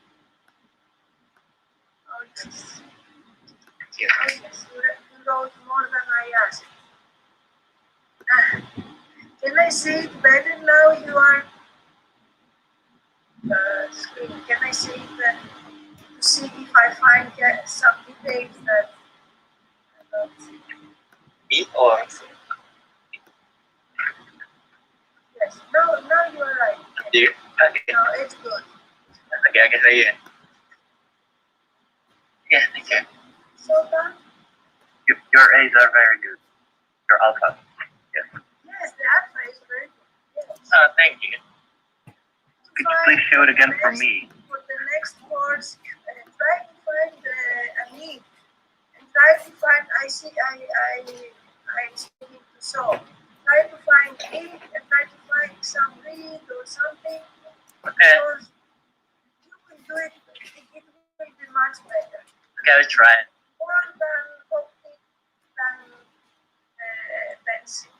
Oh yes. Oh yes, you wrote more than I asked. Can I see it better now? You are screen. Can I see it to see if I find some details that I don't see? It or Yes. No, you are right. you? Okay. No, it's good. Okay, I can say it. Yeah, thank you. So done? your A's are very good. Your alpha. Yes. Yes, the alpha is very good. Yes. Thank you. Could you please show it again for me? For the next course, try to find a need, and try to find. I'm speaking to Saul. Try to find it and try to find some read or something. Okay. Because you will do it. It will be much better. I will try. More than Coptic than pencil.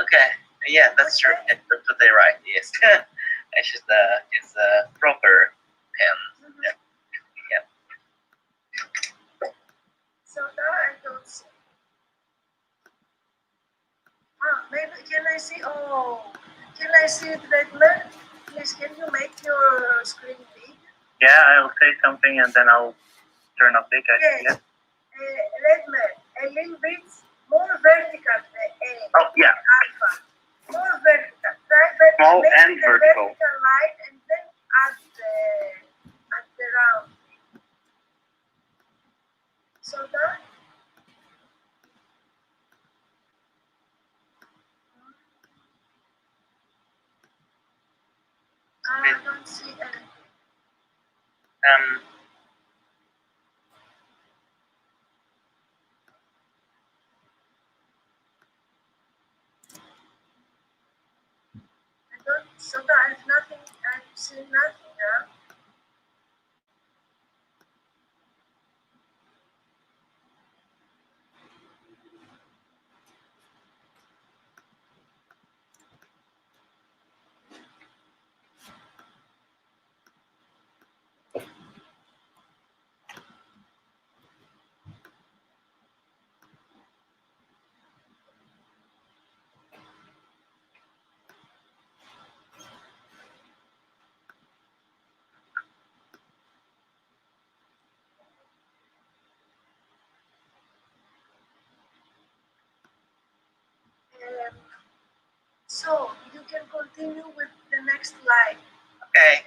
Okay. Yeah, that's true. Okay. That's what they write. Yes. It's just it's a proper pen. Mhm. Yeah. So that I don't see. Maybe can I see? Oh, can I see it, Redman? Please, can you make your screen big? Yeah, I'll say something and then I'll turn up big. Yes. Redman, a little bit more vertical. Oh, yeah. Alpha. More vertical. Try Small make and the vertical. line and then add the round. So that. I don't see anything. I don't. So that I've nothing. I've seen nothing now. So you can continue with the next slide. Okay.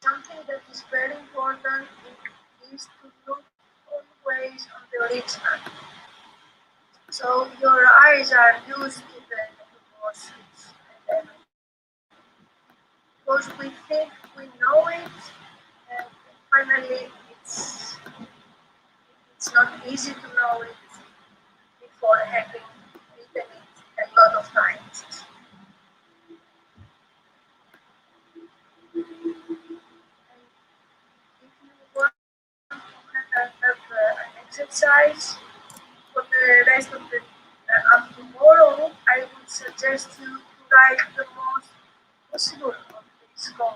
Something that is very important is to look always on the original. So your eyes are used to the proportions and everything. Because we think we know it, and finally it's not easy to know it before having written it a lot of times. If you want to have an exercise for the rest of the up tomorrow, I would suggest you to write the most possible of these goals.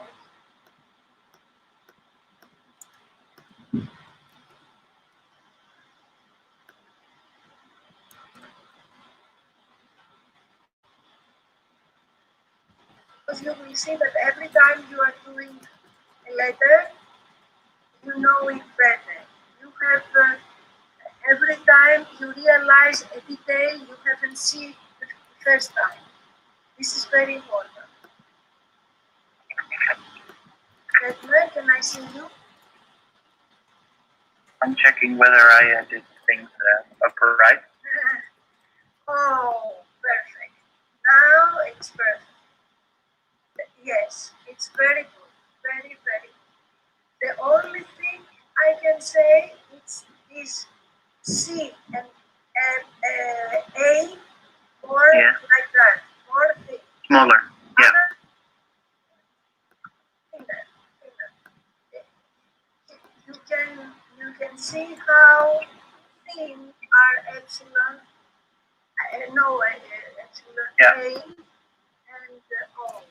Because you will see that every time you are doing a letter, you know it better. You have every time you realize a detail you haven't seen the first time. This is very important. Redman, can I see you? I'm checking whether I did things up right. Oh, perfect. Now it's perfect. Yes, it's very good. Very, very good. The only thing I can say is C and A or Yeah. like that, more thick. Smaller. Yeah. Other thinner, thinner. You can see how thin are epsilon, epsilon Yeah. A and O.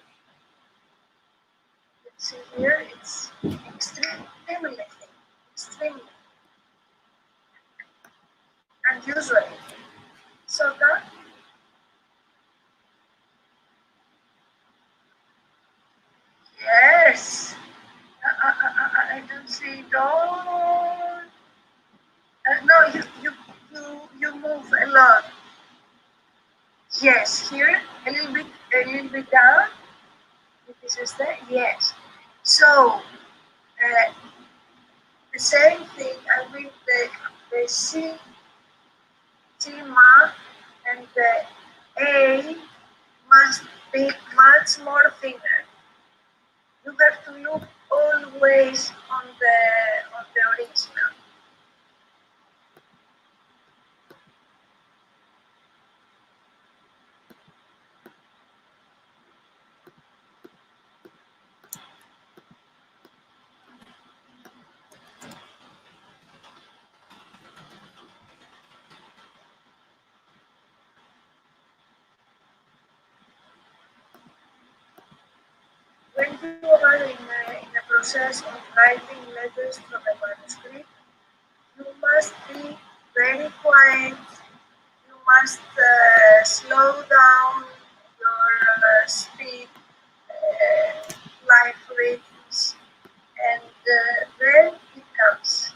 You see here, it's extremely thin, extremely unusual. So that yes, I don't see. Don't. No, you move a lot. Yes, here a little bit down. This is there. Yes. So the same thing. I mean the C mark and the A must be much more thinner. You have to look always on the original. When you are in a process of writing letters from a manuscript, you must be very quiet. You must slow down your speed, life rhythms, and then it comes.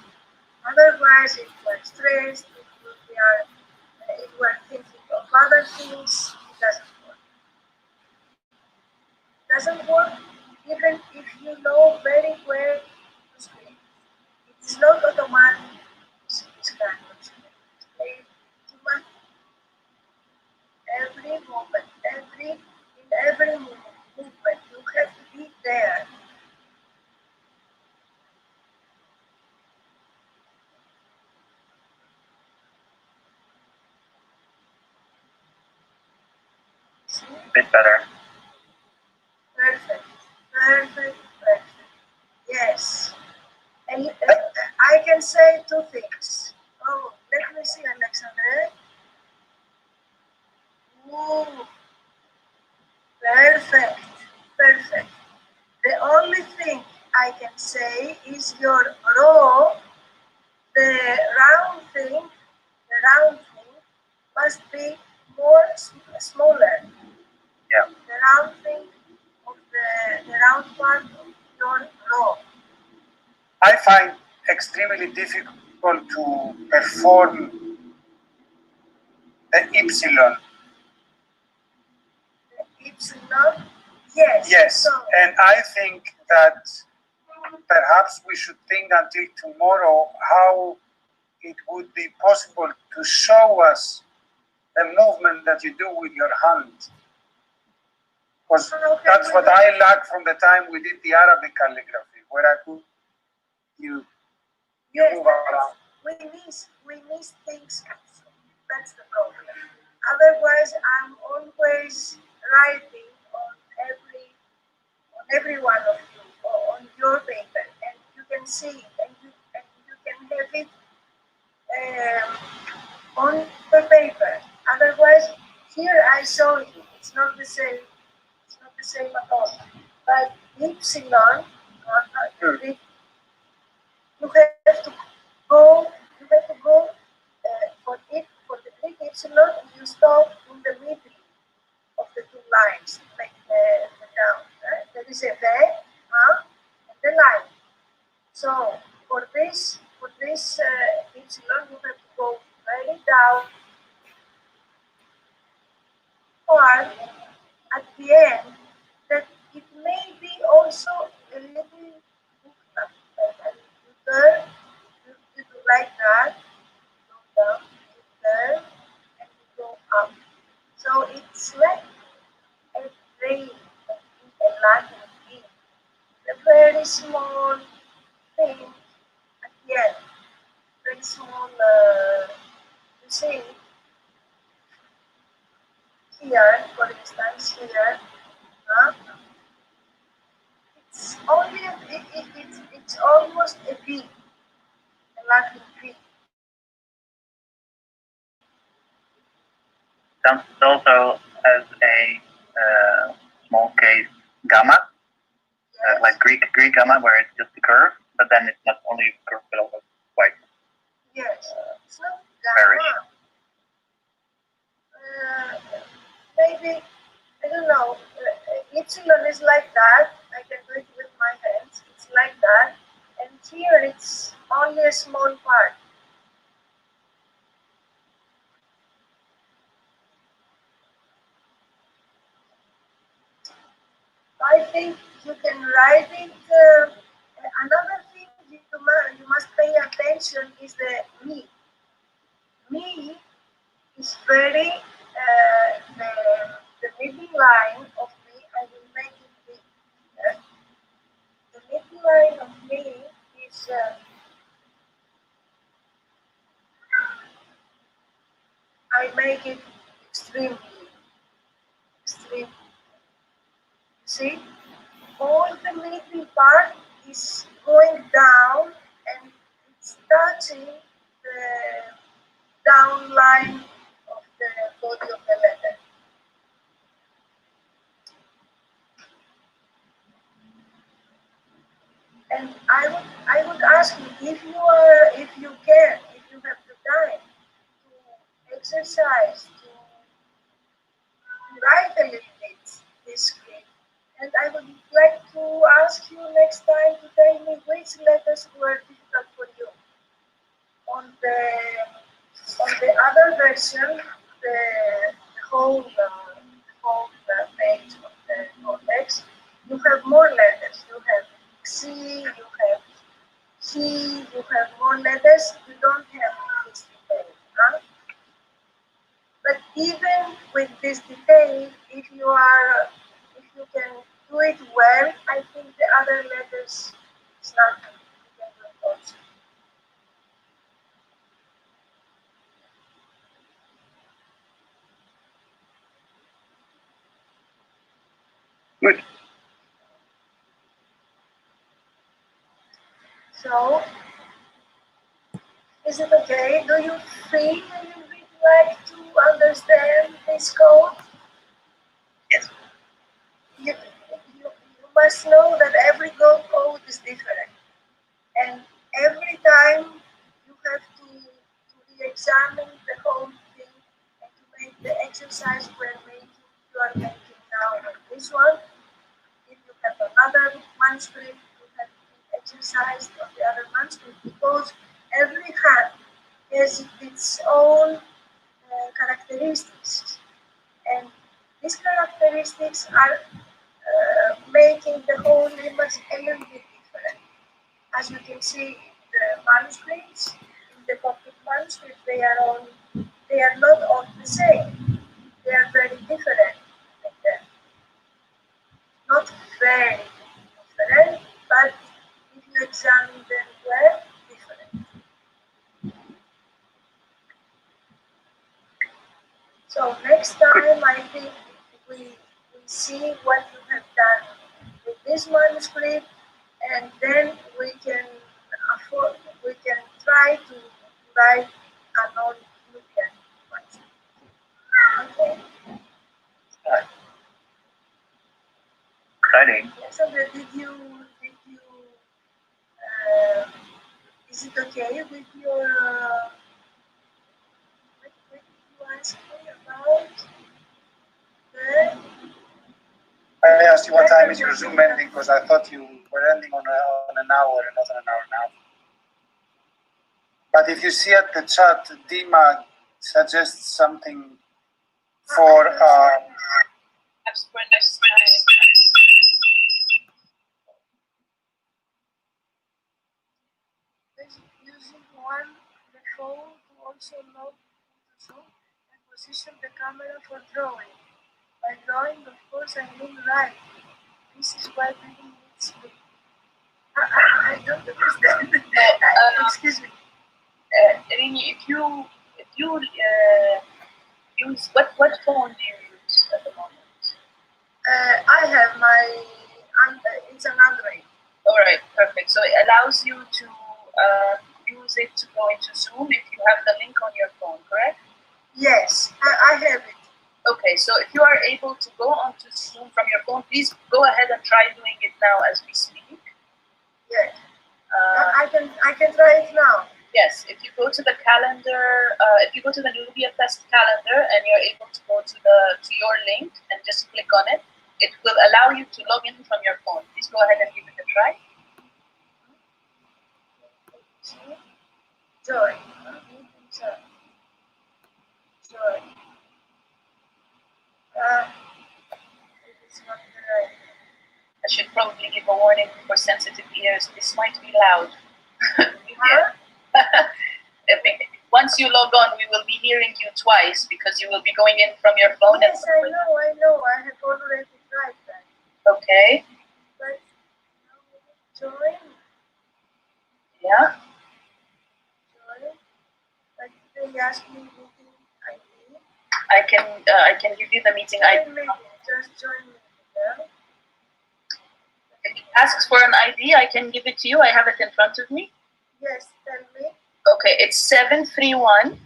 Otherwise, if you are stressed, if you are thinking of other things, it doesn't work. It doesn't work even if you know very well to speak. It's not automatic. It's kind of speak. You must every moment, every movement, you have to be there. See? Bit better. Perfect, perfect, perfect. Yes. And I can say two things. Oh, let me see, Alexander. Ooh, perfect, perfect. The only thing I can say is your row, the round thing must be more smaller. Yeah. The round thing of the round part of your row. I find extremely difficult to perform the epsilon. The epsilon, yes. Yes, So, and I think that perhaps we should think until tomorrow how it would be possible to show us the movement that you do with your hand. Because that's what I lack from the time we did the Arabic calligraphy, where I could you yes, move around. we miss things. That's the problem. Otherwise, I'm always writing on every one of you, or on your paper, and you can see it, and you can have it on the paper. Otherwise, here I show you. It's not the same. It's not the same at all. But epsilon, you have to go. You have to go for the Greek epsilon. You stop in the middle of the two lines, like the down. There is a V, and the line. So for this epsilon, you have to go very down, or at the end, that it may be also a little there, you do like that, go down, there, and you go up. So it's like a vein, a Latin V, a very small thing at the end. Very small, you see, here, for instance, here, it's only it's almost a V, a Latin V. Some also has a small case gamma, Yes. like Greek gamma, where it's just a curve, but then it's not only a curve, but also quite Yes. It's not bearish. gamma. Maybe, I don't know. Epsilon is like that. I can do it with my hands. It's like that. And here it's only a small part. I think you can write it. Another thing you must pay attention is the me. Me is very, the middle line of me, I will make it big. The middle line of me is, I make it extremely. See? All the middle part is going down and it's touching the down line of the body of the letter. And I would ask you if you have the time to exercise, to write a little bit this script. And I would like to ask you next time to tell me which letters were difficult for you. On the other version, the whole page of the codex, you have more letters. You have C, you have he, you have more letters. You don't have this detail. Huh? But even with this detail, if you can do it well, I think the other letters is not you can do it also. Good. So, is it okay? Do you feel a little bit like to understand this code? Yes. You must know that every code is different. And every time you have to re-examine the whole thing and to make the exercise you are making now on this one. If you have another manuscript, you have to exercise on the other manuscript because every hand has its own characteristics. And these characteristics are making the whole image a little bit different. As you can see in the manuscripts, in the Coptic manuscripts, they are not all the same. They are very different. Not very different, but if you examine them well, different. So next time, I think we see what you have done with this manuscript, and then we can try to write an old Nubian manuscript. Okay. Exciting. So did you is it okay with your what did you ask me about the I asked you what time is your Zoom ending because I thought you were ending on an hour and not on an hour and a half. But if you see at the chat, Dima suggests something for using the phone to also log into Zoom and position the camera for drawing. By drawing, of course, I mean writing. This is why reading needs speed. I don't understand. Excuse me. Irini, if you use what phone do you use at the moment? I have my, it's an Android. All right, perfect. So it allows you to use it to go into Zoom if you have the link on your phone, correct? Yes, I have it. Okay, so if you are able to go onto Zoom from your phone, please go ahead and try doing it now as we speak. Yes. I can try it now. Yes, if you go to the calendar, if you go to the Nubia Fest calendar and you're able to go to your link and just click on it, it will allow you to log in from your phone. Please go ahead and give it a try. Joy. Joy. It's not right. I should probably give a warning for sensitive ears. This might be loud. Huh? Once you log on, we will be hearing you twice because you will be going in from your phone. Yes, I know. I have already tried that. Okay. But join. Yeah. Join. But they ask me meeting ID. I can give you the meeting ID. Just join me. Yeah? If it asks for an ID, I can give it to you. I have it in front of me. Yes, tell me. Okay, it's 731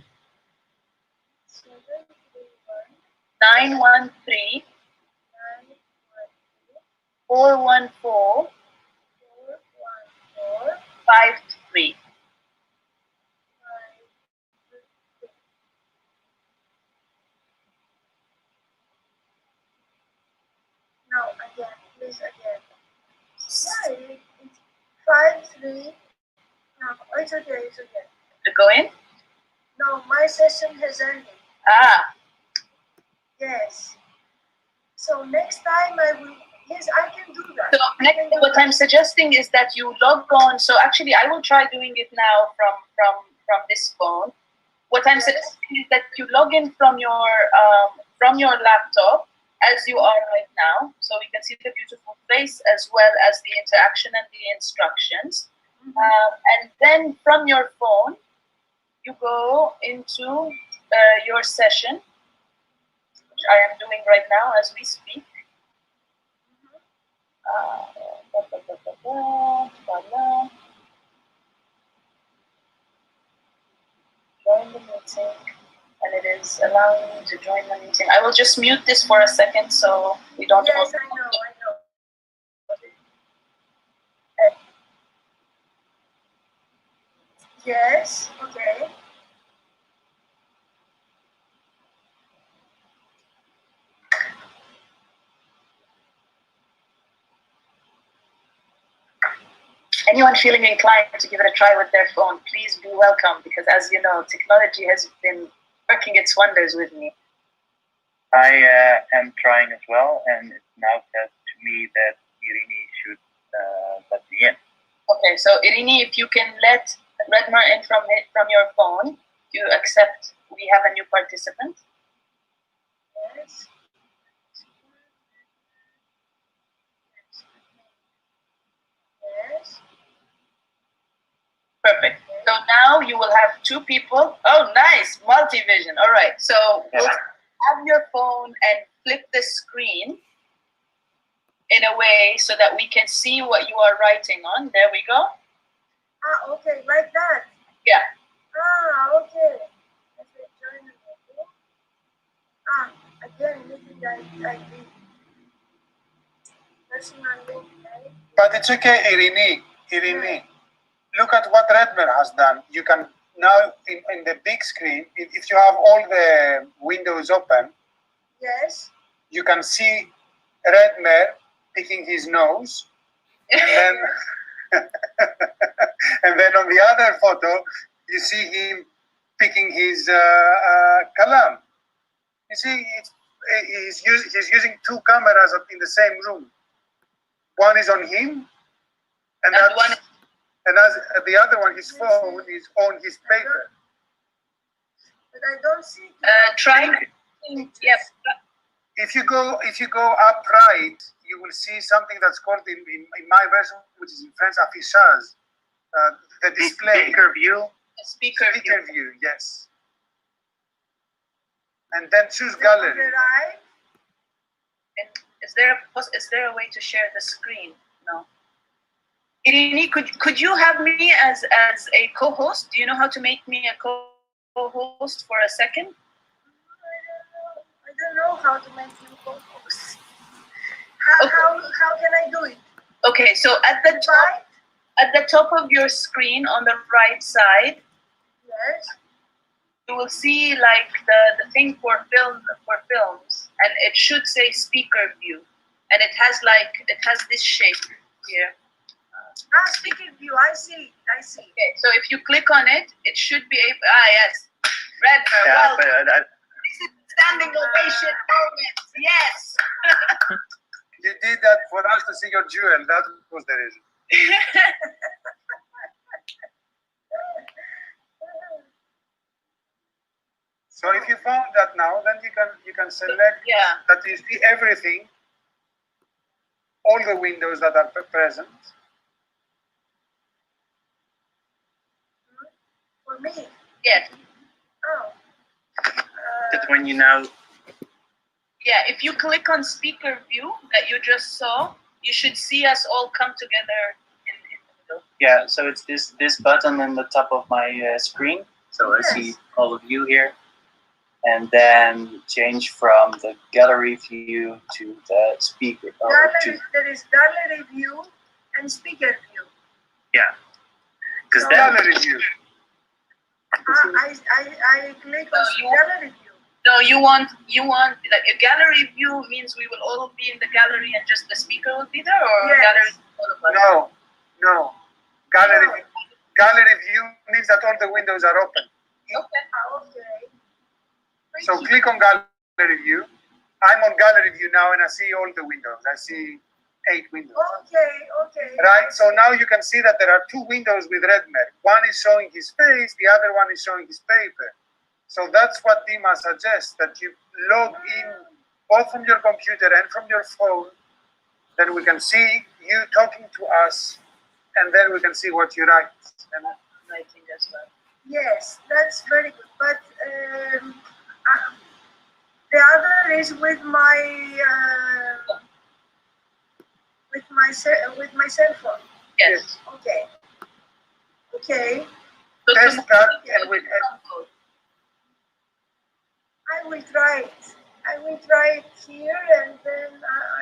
913 414 53. No, again, please again. Yeah, it's 5-3. No, it's okay. To go in? No, my session has ended. Ah, Yes. So next time I will. Yes, I can do that. so next, what I'm suggesting is that you log on. So actually, I will try doing it now from this phone. What I'm suggesting is that you log in from your laptop as you are right now, so we can see the beautiful face as well as the interaction and the instructions. And then from your phone, you go into your session, which I am doing right now as we speak. Join the meeting, and it is allowing me to join the meeting. I will just mute this for a second so we don't. Yes, I know. Yes, okay. Anyone feeling inclined to give it a try with their phone, please be welcome, because as you know, technology has been working its wonders with me. I am trying as well, and it now says to me that Irini should let me in. Okay, so Irini, if you can let Redmer in from your phone, you accept we have a new participant. Yes. Yes. Perfect. So now you will have two people. Oh, nice. Multivision. All right. So we'll have your phone and flip the screen in a way so that we can see what you are writing on. There we go. Ah, okay, like that. Yeah. Ah, okay. Let's join the meeting. Ah, again, meeting ID. Personal link, right? But it's okay, Irini. Look at what Redmer has done. You can now, in the big screen, if you have all the windows open, Yes. you can see Redmer picking his nose, and then and then on the other photo, you see him picking his kalam. You see, he's using two cameras in the same room. One is on him, and the other one, his phone, is on his paper. But I don't see. Try. Yep. If you go upright, you will see something that's called in my version, which is in French, affichage, the display. Speaker view. Speaker View, yes. And then choose gallery. On the right. And is there a way to share the screen? No. Irini, could you have me as a co-host? Do you know how to make me a co-host for a second? I don't know how to make you co-host. How can I do it? Okay, so at the top of your screen on the right side, Yes. you will see like the thing for films, and it should say speaker view, and it has this shape here. Speaker view. I see. Okay, so if you click on it, it should be able. Yes, Redmer. Yeah, Well, but this is standing ovation moment. Yes. You did that for us to see your jewel. That was the reason. So if you found that now, then you can select Yeah. that you see everything, all the windows that are present. For me. Yes. Oh. that's when you now. Yeah. If you click on speaker view that you just saw, you should see us all come together in the middle. Yeah, so it's this button in the top of my screen. So I see all of you here. And then change from the gallery view to the speaker. There is gallery view and speaker view. Yeah. Because Gallery view. I click on gallery view. No, you want like a gallery view means we will all be in the gallery and just the speaker will be there, or Yes. gallery all of us? No. Gallery view means that all the windows are open. Okay. So click on gallery view. I'm on gallery view now, and I see all the windows. I see 8 windows. Okay. Right, so now you can see that there are 2 windows with Redmer. One is showing his face, the other one is showing his paper. So that's what Dima suggests, that you log in both from your computer and from your phone. Then we can see you talking to us, and then we can see what you write. And Writing as well. Yes, that's very good. But the other is with my cell phone. Yes. Okay. So test tomorrow that, you and will we download. I will try it. I will try it here, and then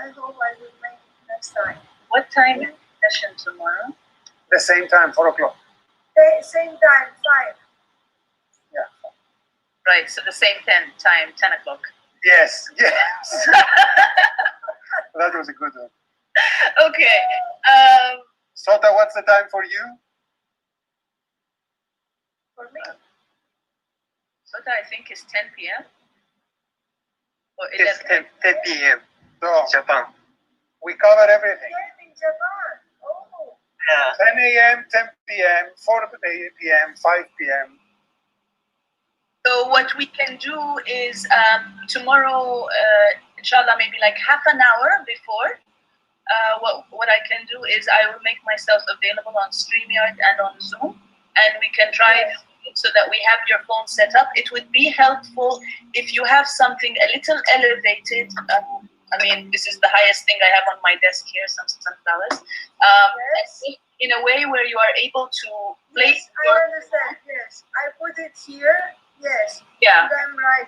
I hope I will make it next time. What time is the session tomorrow? the same time, 4 o'clock. Same time, 5. Yeah. Right, so the same 10 o'clock. Yes. That was a good one. Okay. Sota, what's the time for you? For me. So that I think is 10 p.m. or It's 11. 10 p.m. So Japan. we cover everything. Yes, in Japan. Oh. Yeah. 10 a.m., 10 p.m., 4 p.m., 5 p.m. So what we can do is tomorrow, inshallah, maybe like half an hour before, what I can do is I will make myself available on StreamYard and on Zoom, and we can try it so that we have your phone set up. It would be helpful if you have something a little elevated. I mean, this is the highest thing I have on my desk here, some sunflowers. In a way where you are able to place Yes, I understand. Yes, I put it here. Yes. Yeah. And I'm right.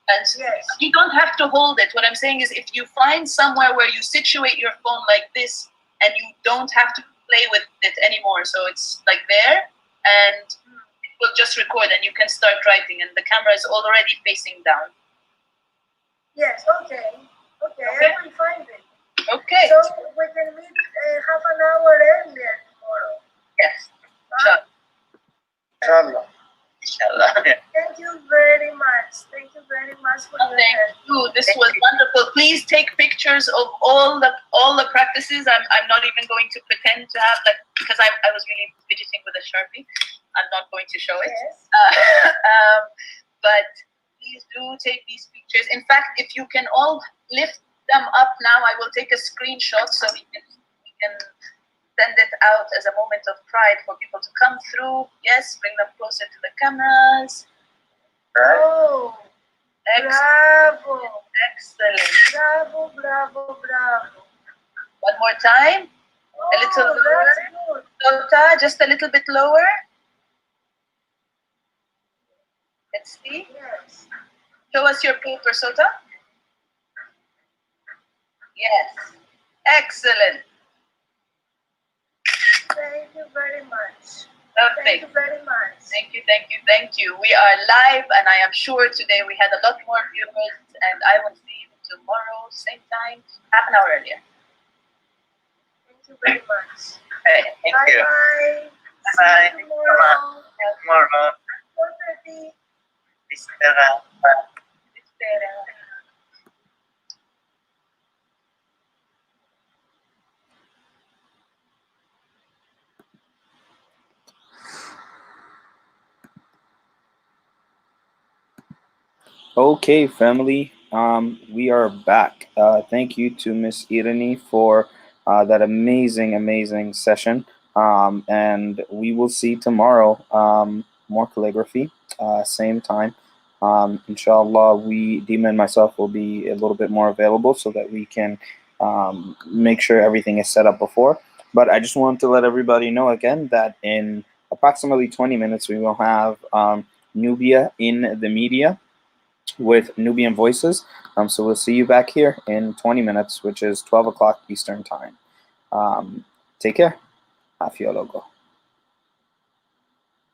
And Yes. you don't have to hold it. What I'm saying is if you find somewhere where you situate your phone like this and you don't have to play with it anymore, so it's like there and it will just record and you can start writing and the camera is already facing down. Yes. Okay. I will find it. Okay. So we can meet half an hour earlier tomorrow. Yes. Huh? Inshallah. Inshallah. Thank you very much. Thank you very much for your Thank help. you. This was wonderful. Please take pictures of all the practices. I'm not even going to pretend to have because I was really fidgeting with a Sharpie. I'm not going to show it. Yes. But please do take these pictures. In fact, if you can all lift them up now. I will take a screenshot so we can send it out as a moment of pride for people to come through. Yes, bring them closer to the cameras. Oh, Excellent. bravo. Excellent. Bravo, bravo, bravo. One more time. A little Oh, lower. that's good. Sota, just a little bit lower. Let's see. Yes. Show us your paper, Sota. Yes. Excellent. Thank you very much. Thank Perfect. you very much. Thank you, thank you, thank you. We are live, and I am sure today we had a lot more viewers, and I will see you tomorrow, same time, half an hour earlier. Thank you very much. Okay. Thank Bye you. bye. Bye. See you tomorrow. Tomorrow. 4:30. Espera. Espera. Okay, family, we are back. Thank you to Miss Irani for that amazing session. And we will see tomorrow, more calligraphy, same time. Inshallah, Dima and myself will be a little bit more available so that we can make sure everything is set up before. But I just want to let everybody know again that in approximately 20 minutes, we will have Nubia in the media with Nubian Voices. So we'll see you back here in 20 minutes, which is 12 o'clock Eastern Time. Take care. Afia logo.